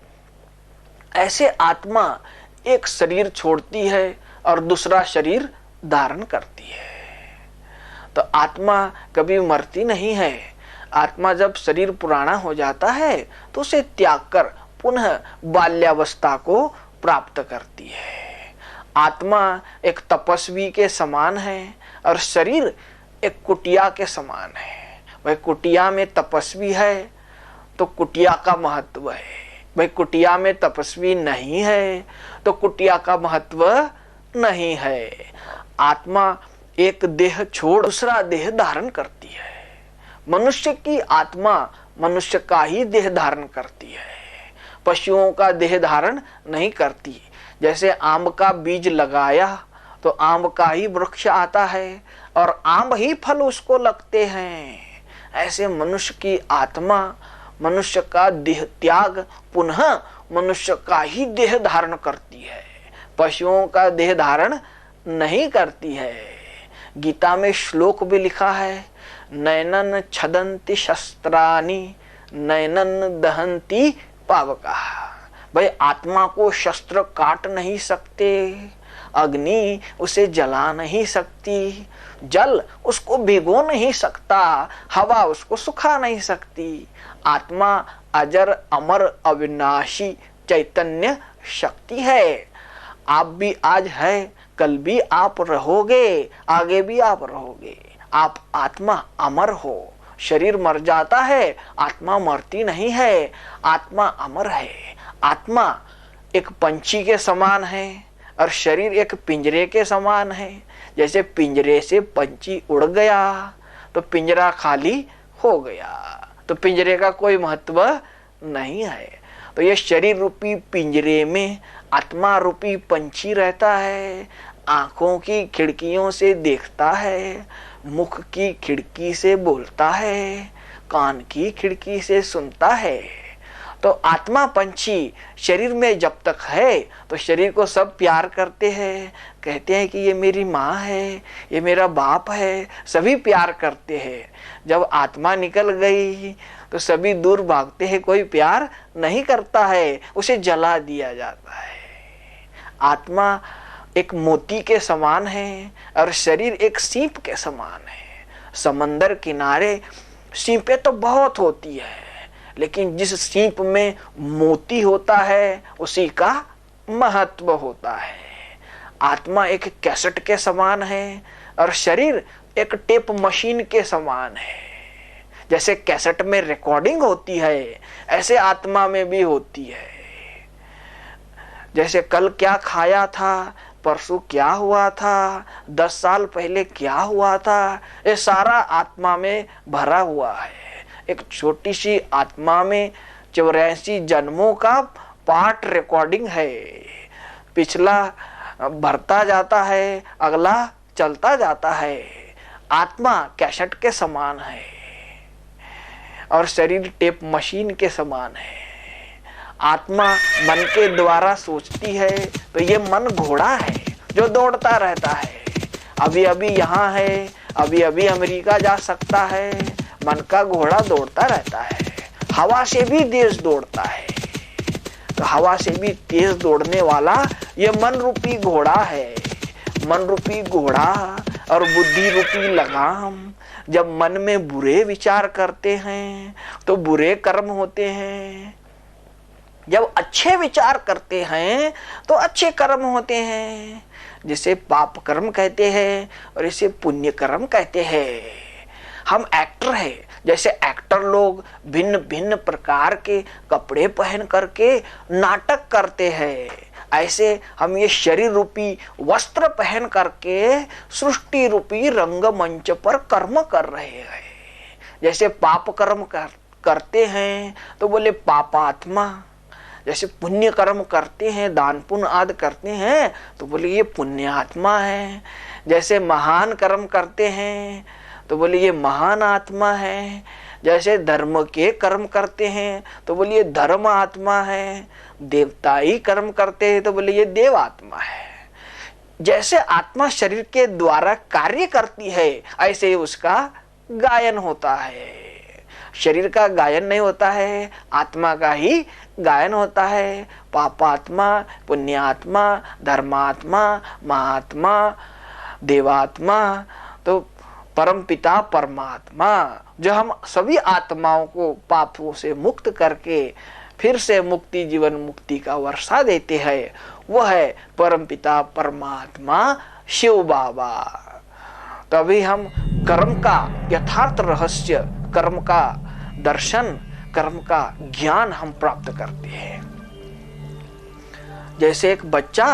ऐसे आत्मा एक शरीर छोड़ती है और दूसरा शरीर धारण करती है। तो आत्मा कभी मरती नहीं है। आत्मा जब शरीर पुराना हो जाता है तो उसे त्याग कर पुनः बाल्यावस्था को प्राप्त करती है। आत्मा एक तपस्वी के समान है और शरीर एक कुटिया के समान है। वह कुटिया में तपस्वी है तो कुटिया का महत्व है, भाई कुटिया में तपस्वी नहीं है तो कुटिया का महत्व नहीं है। आत्मा एक देह छोड़ दूसरा देह धारण करती है। मनुष्य की आत्मा मनुष्य का ही देह धारण करती है, पशुओं का देह धारण नहीं करती। जैसे आम का बीज लगाया तो आम का ही वृक्ष आता है और आम ही फल उसको लगते हैं। ऐसे मनुष्य की आत्मा मनुष्य का देह त्याग पुनः मनुष्य का ही देह धारण करती है, पशुओं का देह धारण नहीं करती है। गीता में श्लोक भी लिखा है, नैनन छदंती शस्त्रानि नैनन दहंती पावका। भाई आत्मा को शस्त्र काट नहीं सकते, अग्नि उसे जला नहीं सकती, जल उसको भिगो नहीं सकता, हवा उसको सुखा नहीं सकती। आत्मा अजर अमर अविनाशी चैतन्य शक्ति है। आप भी आज है, कल भी आप रहोगे, आगे भी आप रहोगे। आप आत्मा अमर हो। शरीर मर जाता है, आत्मा मरती नहीं है, आत्मा अमर है। आत्मा एक पंछी के समान है और शरीर एक पिंजरे के समान है। जैसे पिंजरे से पंछी उड़ गया तो पिंजरा खाली हो गया, तो पिंजरे का कोई महत्व नहीं है। तो ये शरीर रूपी पिंजरे में आत्मा रूपी पंछी रहता है। आंखों की खिड़कियों से देखता है, मुख की खिड़की से बोलता है, कान की खिड़की से सुनता है। तो आत्मा पंछी शरीर में जब तक है तो शरीर को सब प्यार करते हैं, कहते हैं कि ये मेरी माँ है, ये मेरा बाप है, सभी प्यार करते हैं। जब आत्मा निकल गई तो सभी दूर भागते हैं, कोई प्यार नहीं करता है, उसे जला दिया जाता है। आत्मा एक मोती के समान है और शरीर एक सीप के समान है। समंदर किनारे सीपें तो बहुत होती है, लेकिन जिस सीप में मोती होता है उसी का महत्व होता है। आत्मा एक कैसेट के समान है और शरीर एक टेप मशीन के समान है। जैसे कैसेट में रिकॉर्डिंग होती है, ऐसे आत्मा में भी होती है। जैसे कल क्या खाया था, परसों क्या हुआ था, 10 साल पहले क्या हुआ था, ये सारा आत्मा में भरा हुआ है। एक छोटी सी आत्मा में 84 जन्मों का पार्ट रिकॉर्डिंग है। पिछला भरता जाता है, अगला चलता जाता है। आत्मा कैसेट के समान है और शरीर टेप मशीन के समान है। आत्मा मन के द्वारा सोचती है तो ये मन घोड़ा है जो दौड़ता रहता है। अभी अभी यहाँ है, अभी अभी अमेरिका जा सकता है। मन का घोड़ा दौड़ता रहता है, हवा से भी तेज दौड़ता है। तो हवा से भी तेज दौड़ने वाला ये मन रूपी घोड़ा है। मन रूपी घोड़ा और बुद्धि रूपी लगाम जब मन में बुरे विचार करते हैं तो बुरे कर्म होते हैं, जब अच्छे विचार करते हैं तो अच्छे कर्म होते हैं। जिसे पाप कर्म कहते हैं और इसे पुण्य कर्म कहते हैं। हम एक्टर हैं, जैसे एक्टर लोग भिन्न भिन्न प्रकार के कपड़े पहन करके नाटक करते हैं, ऐसे हम ये शरीर रूपी वस्त्र पहन करके सृष्टि रूपी रंगमंच पर कर्म कर रहे हैं। जैसे पाप कर्म करते हैं तो बोले पापात्मा, जैसे पुण्य कर्म करते हैं, दान पुण्य आदि करते हैं तो बोले ये पुण्यात्मा है। जैसे महान कर्म करते हैं तो बोले ये महान आत्मा है। जैसे धर्म के कर्म करते हैं तो बोले ये धर्म आत्मा है। देवताई कर्म करते हैं तो बोले ये देव आत्मा है। जैसे आत्मा शरीर के द्वारा कार्य करती है ऐसे ही उसका गायन होता है। शरीर का गायन नहीं होता है, आत्मा का ही गायन होता है। पापात्मा, पुण्यात्मा, धर्मात्मा, महात्मा, देवात्मा, तो परम पिता परमात्मा, जो हम सभी आत्माओं को पापों से मुक्त करके फिर से मुक्ति जीवन मुक्ति का वर्षा देते हैं, वह है परम पिता परमात्मा शिव बाबा। तभी हम कर्म का यथार्थ रहस्य, कर्म का दर्शन, कर्म का ज्ञान हम प्राप्त करते हैं। जैसे एक बच्चा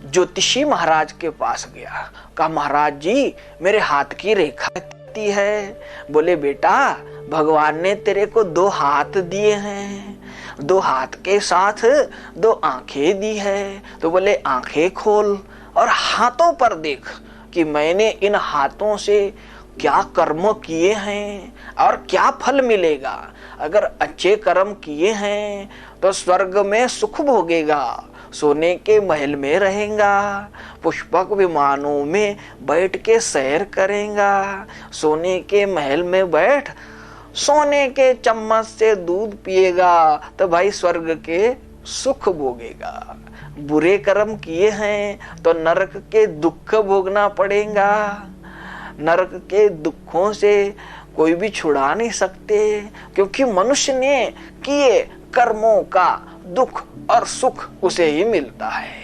ज्योतिषी महाराज के पास गया, कहा महाराज जी मेरे हाथ की रेखा दिखती है। बोले बेटा भगवान ने तेरे को 2 हाथ दिए हैं, 2 हाथ के साथ 2 आंखें दी है। तो बोले आंखें खोल और हाथों पर देख कि मैंने इन हाथों से क्या कर्म किए हैं और क्या फल मिलेगा। अगर अच्छे कर्म किए हैं तो स्वर्ग में सुख भोगेगा, सोने के महल में रहेगा, पुष्पक विमानों में बैठ के सैर करेगा, सोने के महल में बैठ सोने के चम्मच से दूध पिएगा, तो भाई स्वर्ग के सुख भोगेगा। बुरे कर्म किए हैं तो नरक के दुख भोगना पड़ेगा। नरक के दुखों से कोई भी छुड़ा नहीं सकते, क्योंकि मनुष्य ने किए कर्मों का दुख और सुख उसे ही मिलता है।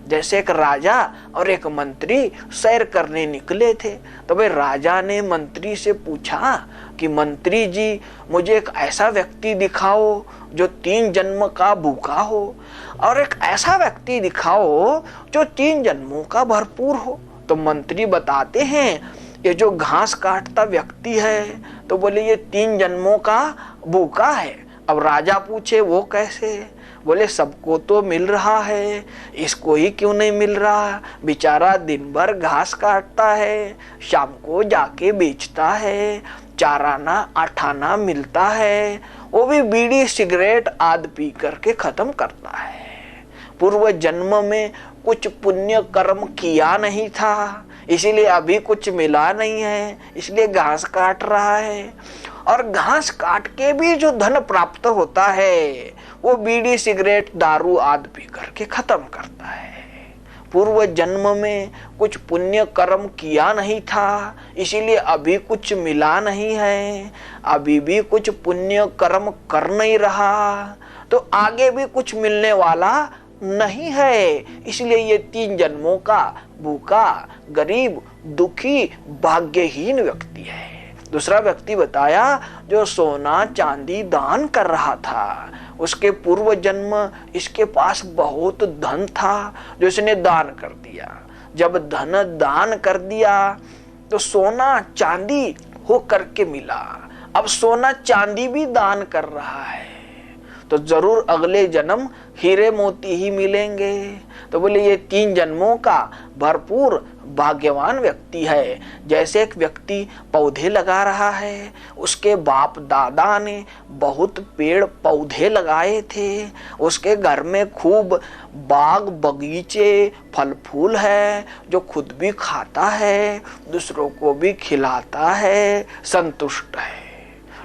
जैसे एक राजा और एक मंत्री सैर करने निकले थे, तो भाई राजा ने मंत्री से पूछा कि मंत्री जी मुझे एक ऐसा व्यक्ति दिखाओ जो 3 जन्म का भूखा हो, और एक ऐसा व्यक्ति दिखाओ जो 3 जन्मों का भरपूर हो। तो मंत्री बताते हैं ये जो घास काटता व्यक्ति है, तो बोले ये 3 जन्मों का भूखा है। अब राजा पूछे वो कैसे? बोले सबको तो मिल रहा है, इसको ही क्यों नहीं मिल रहा? बेचारा दिन भर घास काटता है, शाम को जाके बेचता है, 4 आना 8 आना मिलता है, वो भी बीड़ी सिगरेट आदि पी करके खत्म करता है। पूर्व जन्म में कुछ पुण्य कर्म किया नहीं था, इसीलिए अभी कुछ मिला नहीं है, इसलिए घास काट रहा है। और घास काट के भी जो धन प्राप्त होता है वो बीड़ी सिगरेट दारू आदि पी करके खत्म करता है। पूर्व जन्म में कुछ पुण्य कर्म किया नहीं था, इसीलिए अभी कुछ मिला नहीं है, अभी भी कुछ पुण्य कर्म कर नहीं रहा, तो आगे भी कुछ मिलने वाला नहीं है। इसलिए ये 3 जन्मों का भूखा, गरीब, दुखी, भाग्यहीन व्यक्ति है। दूसरा व्यक्ति बताया जो सोना चांदी दान कर रहा था, उसके पूर्व जन्म इसके पास बहुत धन था जो इसने दान कर दिया। जब धन दान कर दिया तो सोना चांदी हो करके मिला, अब सोना चांदी भी दान कर रहा है। तो जरूर अगले जन्म हीरे मोती ही मिलेंगे। तो बोले ये 3 जन्मों का भरपूर भाग्यवान व्यक्ति है। जैसे एक व्यक्ति पौधे लगा रहा है, उसके बाप दादा ने बहुत पेड़ पौधे लगाए थे, उसके घर में खूब बाग बगीचे फल फूल है, जो खुद भी खाता है, दूसरों को भी खिलाता है, संतुष्ट है।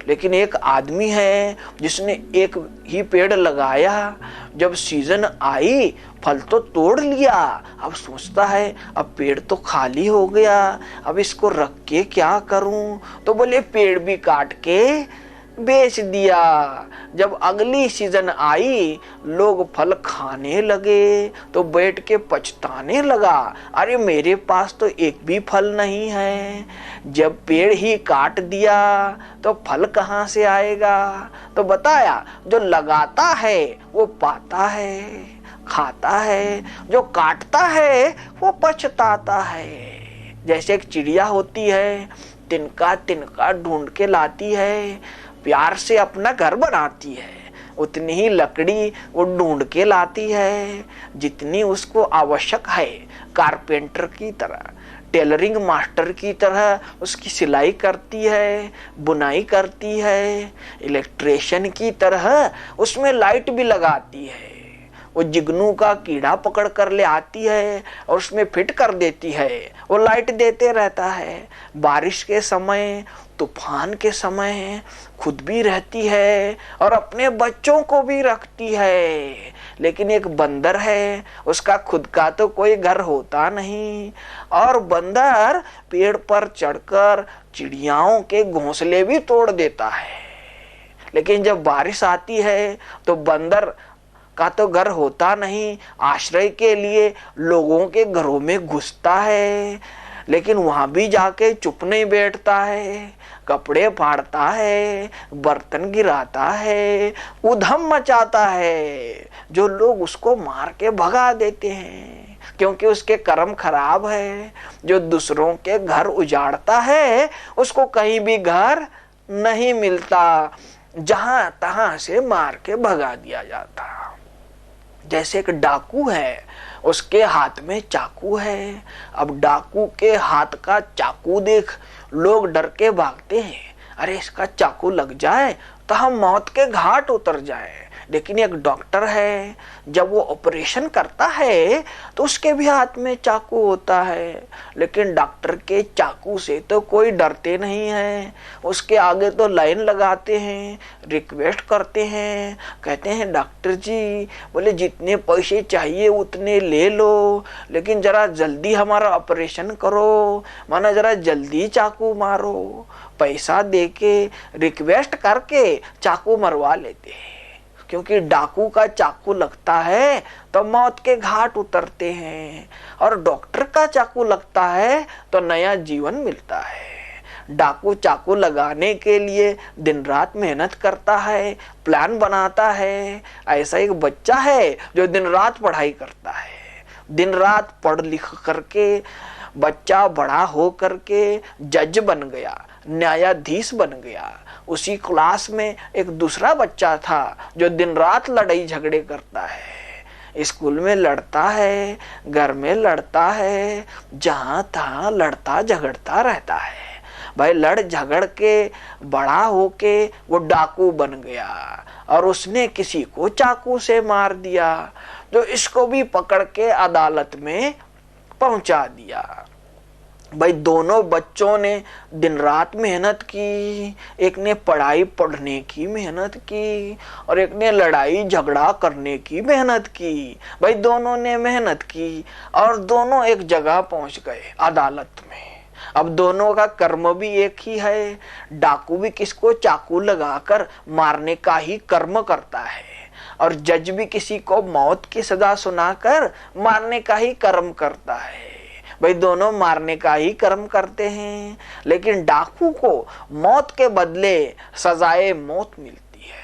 लेकिन एक आदमी है जिसने एक ही पेड़ लगाया, जब सीजन आई फल तो तोड़ लिया, अब सोचता है अब पेड़ तो खाली हो गया, अब इसको रख के क्या करूं। तो बोले पेड़ भी काट के बेच दिया। जब अगली सीजन आई, लोग फल खाने लगे तो बैठ के पछताने लगा, अरे मेरे पास तो एक भी फल नहीं है। जब पेड़ ही काट दिया तो फल कहाँ से आएगा। तो बताया जो लगाता है वो पाता है, खाता है, जो काटता है वो पछताता है। जैसे एक चिड़िया होती है, तिनका तिनका ढूंढ के लाती है, प्यार से अपना घर बनाती है, उतनी ही लकड़ी वो ढूंढ के लाती है जितनी उसको आवश्यक है। कारपेंटर की तरह, टेलरिंग मास्टर की तरह उसकी सिलाई करती है, बुनाई करती है। इलेक्ट्रिशियन की तरह उसमें लाइट भी लगाती है। वो जिगनू का कीड़ा पकड़ कर ले आती है और उसमें फिट कर देती है, वो लाइट देते रहता है। बारिश के समय, तूफान के समय खुद भी रहती है और अपने बच्चों को भी रखती है। लेकिन एक बंदर है, उसका खुद का तो कोई घर होता नहीं, और बंदर पेड़ पर चढ़कर चिड़ियाओं के घोंसले भी तोड़ देता है। लेकिन जब बारिश आती है तो बंदर का तो घर होता नहीं, आश्रय के लिए लोगों के घरों में घुसता है, लेकिन वहां भी जाके चुप नहीं बैठता है, कपड़े फाड़ता है, बर्तन गिराता है, उधम मचाता है, जो लोग उसको मार के भगा देते हैं, क्योंकि उसके कर्म खराब है। जो दूसरों के घर उजाड़ता है उसको कहीं भी घर नहीं मिलता, जहां तहां से मार के भगा दिया जाता। जैसे एक डाकू है, उसके हाथ में चाकू है, अब डाकू के हाथ का चाकू देख लोग डर के भागते हैं, अरे इसका चाकू लग जाए तो हम मौत के घाट उतर जाएं। लेकिन एक डॉक्टर है, जब वो ऑपरेशन करता है तो उसके भी हाथ में चाकू होता है, लेकिन डॉक्टर के चाकू से तो कोई डरते नहीं है। उसके आगे तो लाइन लगाते हैं, रिक्वेस्ट करते हैं, कहते हैं डॉक्टर जी, बोले जितने पैसे चाहिए उतने ले लो, लेकिन जरा जल्दी हमारा ऑपरेशन करो, माना जरा जल्दी चाकू मारो। पैसा देके रिक्वेस्ट करके चाकू मरवा लेते हैं, क्योंकि डाकू का चाकू लगता है तो मौत के घाट उतरते हैं, और डॉक्टर का चाकू लगता है तो नया जीवन मिलता है। डाकू चाकू लगाने के लिए दिन रात मेहनत करता है, प्लान बनाता है। ऐसा एक बच्चा है जो दिन रात पढ़ाई करता है, दिन रात पढ़ लिख करके बच्चा बड़ा हो करके जज बन गया, न्यायाधीश बन गया। उसी क्लास में एक दूसरा बच्चा था जो दिन रात लड़ाई झगड़े करता है, स्कूल में लड़ता है, घर में लड़ता है, जहां तहां लड़ता झगड़ता रहता है। भाई लड़ झगड़ के बड़ा होके वो डाकू बन गया और उसने किसी को चाकू से मार दिया, जो इसको भी पकड़ के अदालत में पहुंचा दिया। भाई दोनों बच्चों ने दिन रात मेहनत की, एक ने पढ़ने की मेहनत की और एक ने लड़ाई झगड़ा करने की मेहनत की। भाई दोनों ने मेहनत की और दोनों एक जगह पहुंच गए, अदालत में। अब दोनों का कर्म भी एक ही है, डाकू भी किसको चाकू लगाकर मारने का ही कर्म करता है और जज भी किसी को मौत की सजा सुनाकर मारने का ही कर्म करता है। भाई दोनों मारने का ही कर्म करते हैं, लेकिन डाकू को मौत के बदले सजाए मौत मिलती है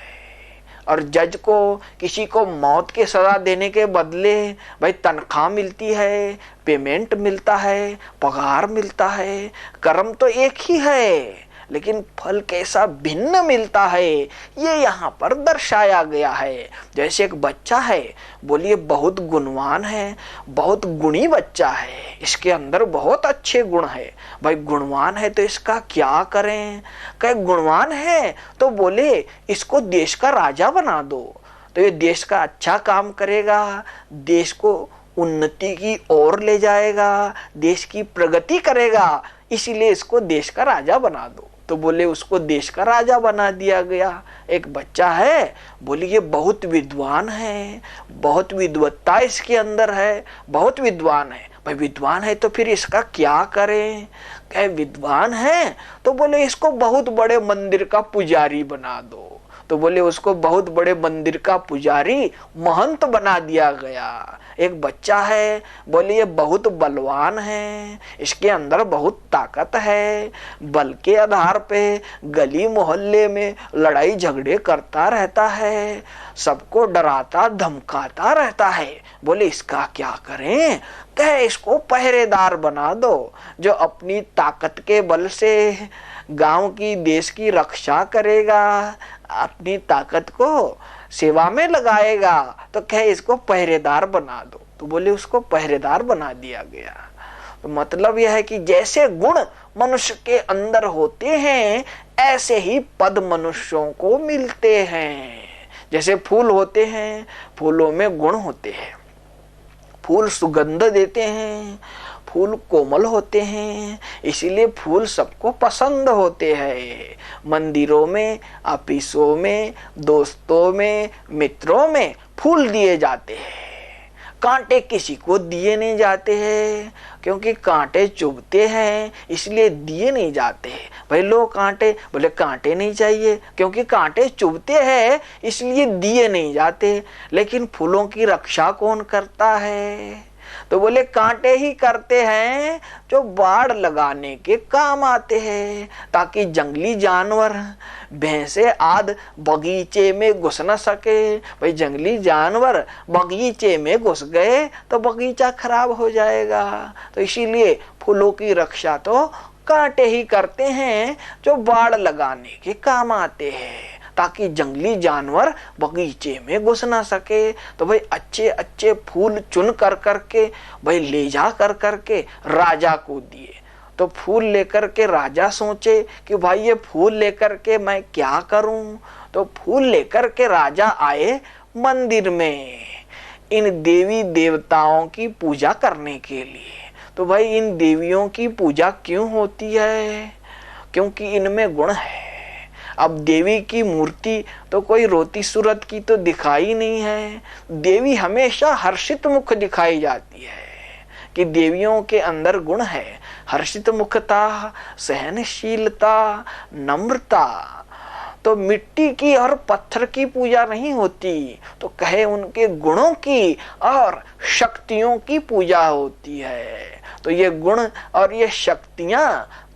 और जज को किसी को मौत की सजा देने के बदले भाई तनख्वाह मिलती है, पेमेंट मिलता है, पगार मिलता है। कर्म तो एक ही है, लेकिन फल कैसा भिन्न मिलता है ये यहाँ पर दर्शाया गया है। जैसे एक बच्चा है, बोलिए बहुत गुणवान है, बहुत गुणी बच्चा है, इसके अंदर बहुत अच्छे गुण है। भाई गुणवान है तो इसका क्या करें? कहे गुणवान है तो बोले इसको देश का राजा बना दो, तो ये देश का अच्छा काम करेगा, देश को उन्नति की ओर ले जाएगा, देश की प्रगति करेगा, इसीलिए इसको देश का राजा बना दो। तो बोले उसको देश का राजा बना दिया गया। एक बच्चा है, बोले ये बहुत विद्वान है, बहुत विद्वत्ता इसके अंदर है, बहुत विद्वान है। भाई विद्वान है तो फिर इसका क्या करें? कहे विद्वान है तो बोले इसको बहुत बड़े मंदिर का पुजारी बना दो, तो बोले उसको बहुत बड़े मंदिर का पुजारी महंत बना दिया गया। एक बच्चा है, बोले ये बहुत बलवान है, इसके अंदर बहुत ताकत है, बल के आधार पे गली मोहल्ले में लड़ाई झगड़े करता रहता है, सबको डराता धमकाता रहता है। बोले इसका क्या करें? कहे इसको पहरेदार बना दो, जो अपनी ताकत के बल से गांव की देश की रक्षा करेगा, अपनी ताकत को सेवा में लगाएगा, तो कहे इसको पहरेदार बना दो। तो बोले उसको पहरेदार बना दिया गया। तो मतलब यह है कि जैसे गुण मनुष्य के अंदर होते हैं ऐसे ही पद मनुष्यों को मिलते हैं। जैसे फूल होते हैं, फूलों में गुण होते हैं, फूल सुगंध देते हैं, फूल कोमल होते हैं, इसीलिए फूल सबको पसंद होते हैं। मंदिरों में, ऑफिसों में, दोस्तों में, मित्रों में फूल दिए जाते हैं। कांटे किसी को दिए नहीं जाते हैं, क्योंकि कांटे चुभते हैं, इसलिए दिए नहीं जाते। भाई लो कांटे, बोले कांटे नहीं चाहिए क्योंकि कांटे चुभते हैं, इसलिए दिए नहीं जाते। लेकिन फूलों की रक्षा कौन करता है? तो बोले कांटे ही करते हैं जो बाड़ लगाने के काम आते हैं, ताकि जंगली जानवर, भैंसे आदि बगीचे में घुस न सके। भाई जंगली जानवर बगीचे में घुस गए तो बगीचा खराब हो जाएगा। तो इसीलिए फूलों की रक्षा तो कांटे ही करते हैं जो बाड़ लगाने के काम आते हैं, ताकि जंगली जानवर बगीचे में घुस ना सके। तो भाई अच्छे अच्छे फूल चुन कर करके भाई ले जा कर करके राजा को दिए। तो फूल लेकर के राजा सोचे कि भाई ये फूल लेकर के मैं क्या करूं? तो फूल लेकर के राजा आए मंदिर में इन देवी देवताओं की पूजा करने के लिए। तो भाई इन देवियों की पूजा क्यों होती है? क्योंकि इनमें गुण है। अब देवी की मूर्ति तो कोई रोती सूरत की तो दिखाई नहीं है, देवी हमेशा हर्षित मुख दिखाई जाती है कि देवियों के अंदर गुण है, हर्षित मुखता, सहनशीलता, नम्रता। तो मिट्टी की और पत्थर की पूजा नहीं होती, तो कहे उनके गुणों की और शक्तियों की पूजा होती है। तो ये गुण और ये शक्तियां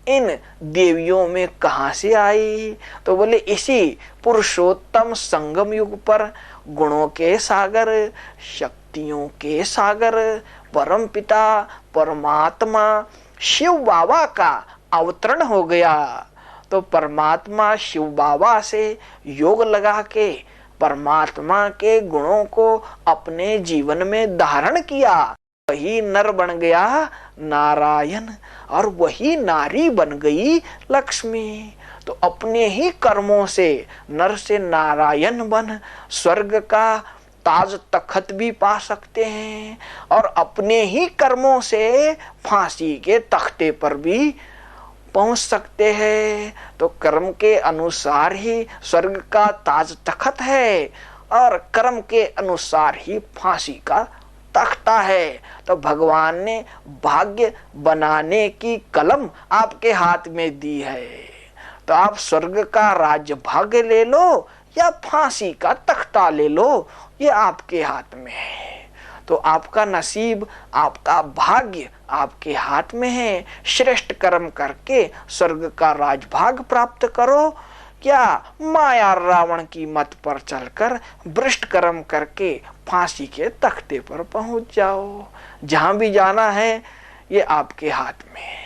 इन देवियों में कहां से आई? तो बोले इसी पुरुषोत्तम संगम युग पर गुणों के सागर, शक्तियों के सागर, परम पिता परमात्मा शिव बाबा का अवतरण हो गया। तो परमात्मा शिव बाबा से योग लगा के परमात्मा के गुणों को अपने जीवन में धारण किया, वही नर बन गया नारायण और वही नारी बन गई लक्ष्मी। तो अपने ही कर्मों से नर से नारायण बन स्वर्ग का ताज तखत भी पा सकते हैं, और अपने ही कर्मों से फांसी के तख्ते पर भी पहुंच सकते हैं। तो कर्म के अनुसार ही स्वर्ग का ताज तखत है और कर्म के अनुसार ही फांसी का तख्ता है। तो भगवान ने भाग्य बनाने की कलम आपके हाथ में दी है, तो आप स्वर्ग का राज्य भाग्य ले लो या फांसी का तख्ता ले लो, ये आपके हाथ में है। तो आपका नसीब, आपका भाग्य आपके हाथ में है। श्रेष्ठ कर्म करके स्वर्ग का राजभाग प्राप्त करो, क्या माया रावण की मत पर चलकर भ्रष्ट कर्म करके फांसी के तख्ते पर पहुंच जाओ। जहां भी जाना है ये आपके हाथ में है।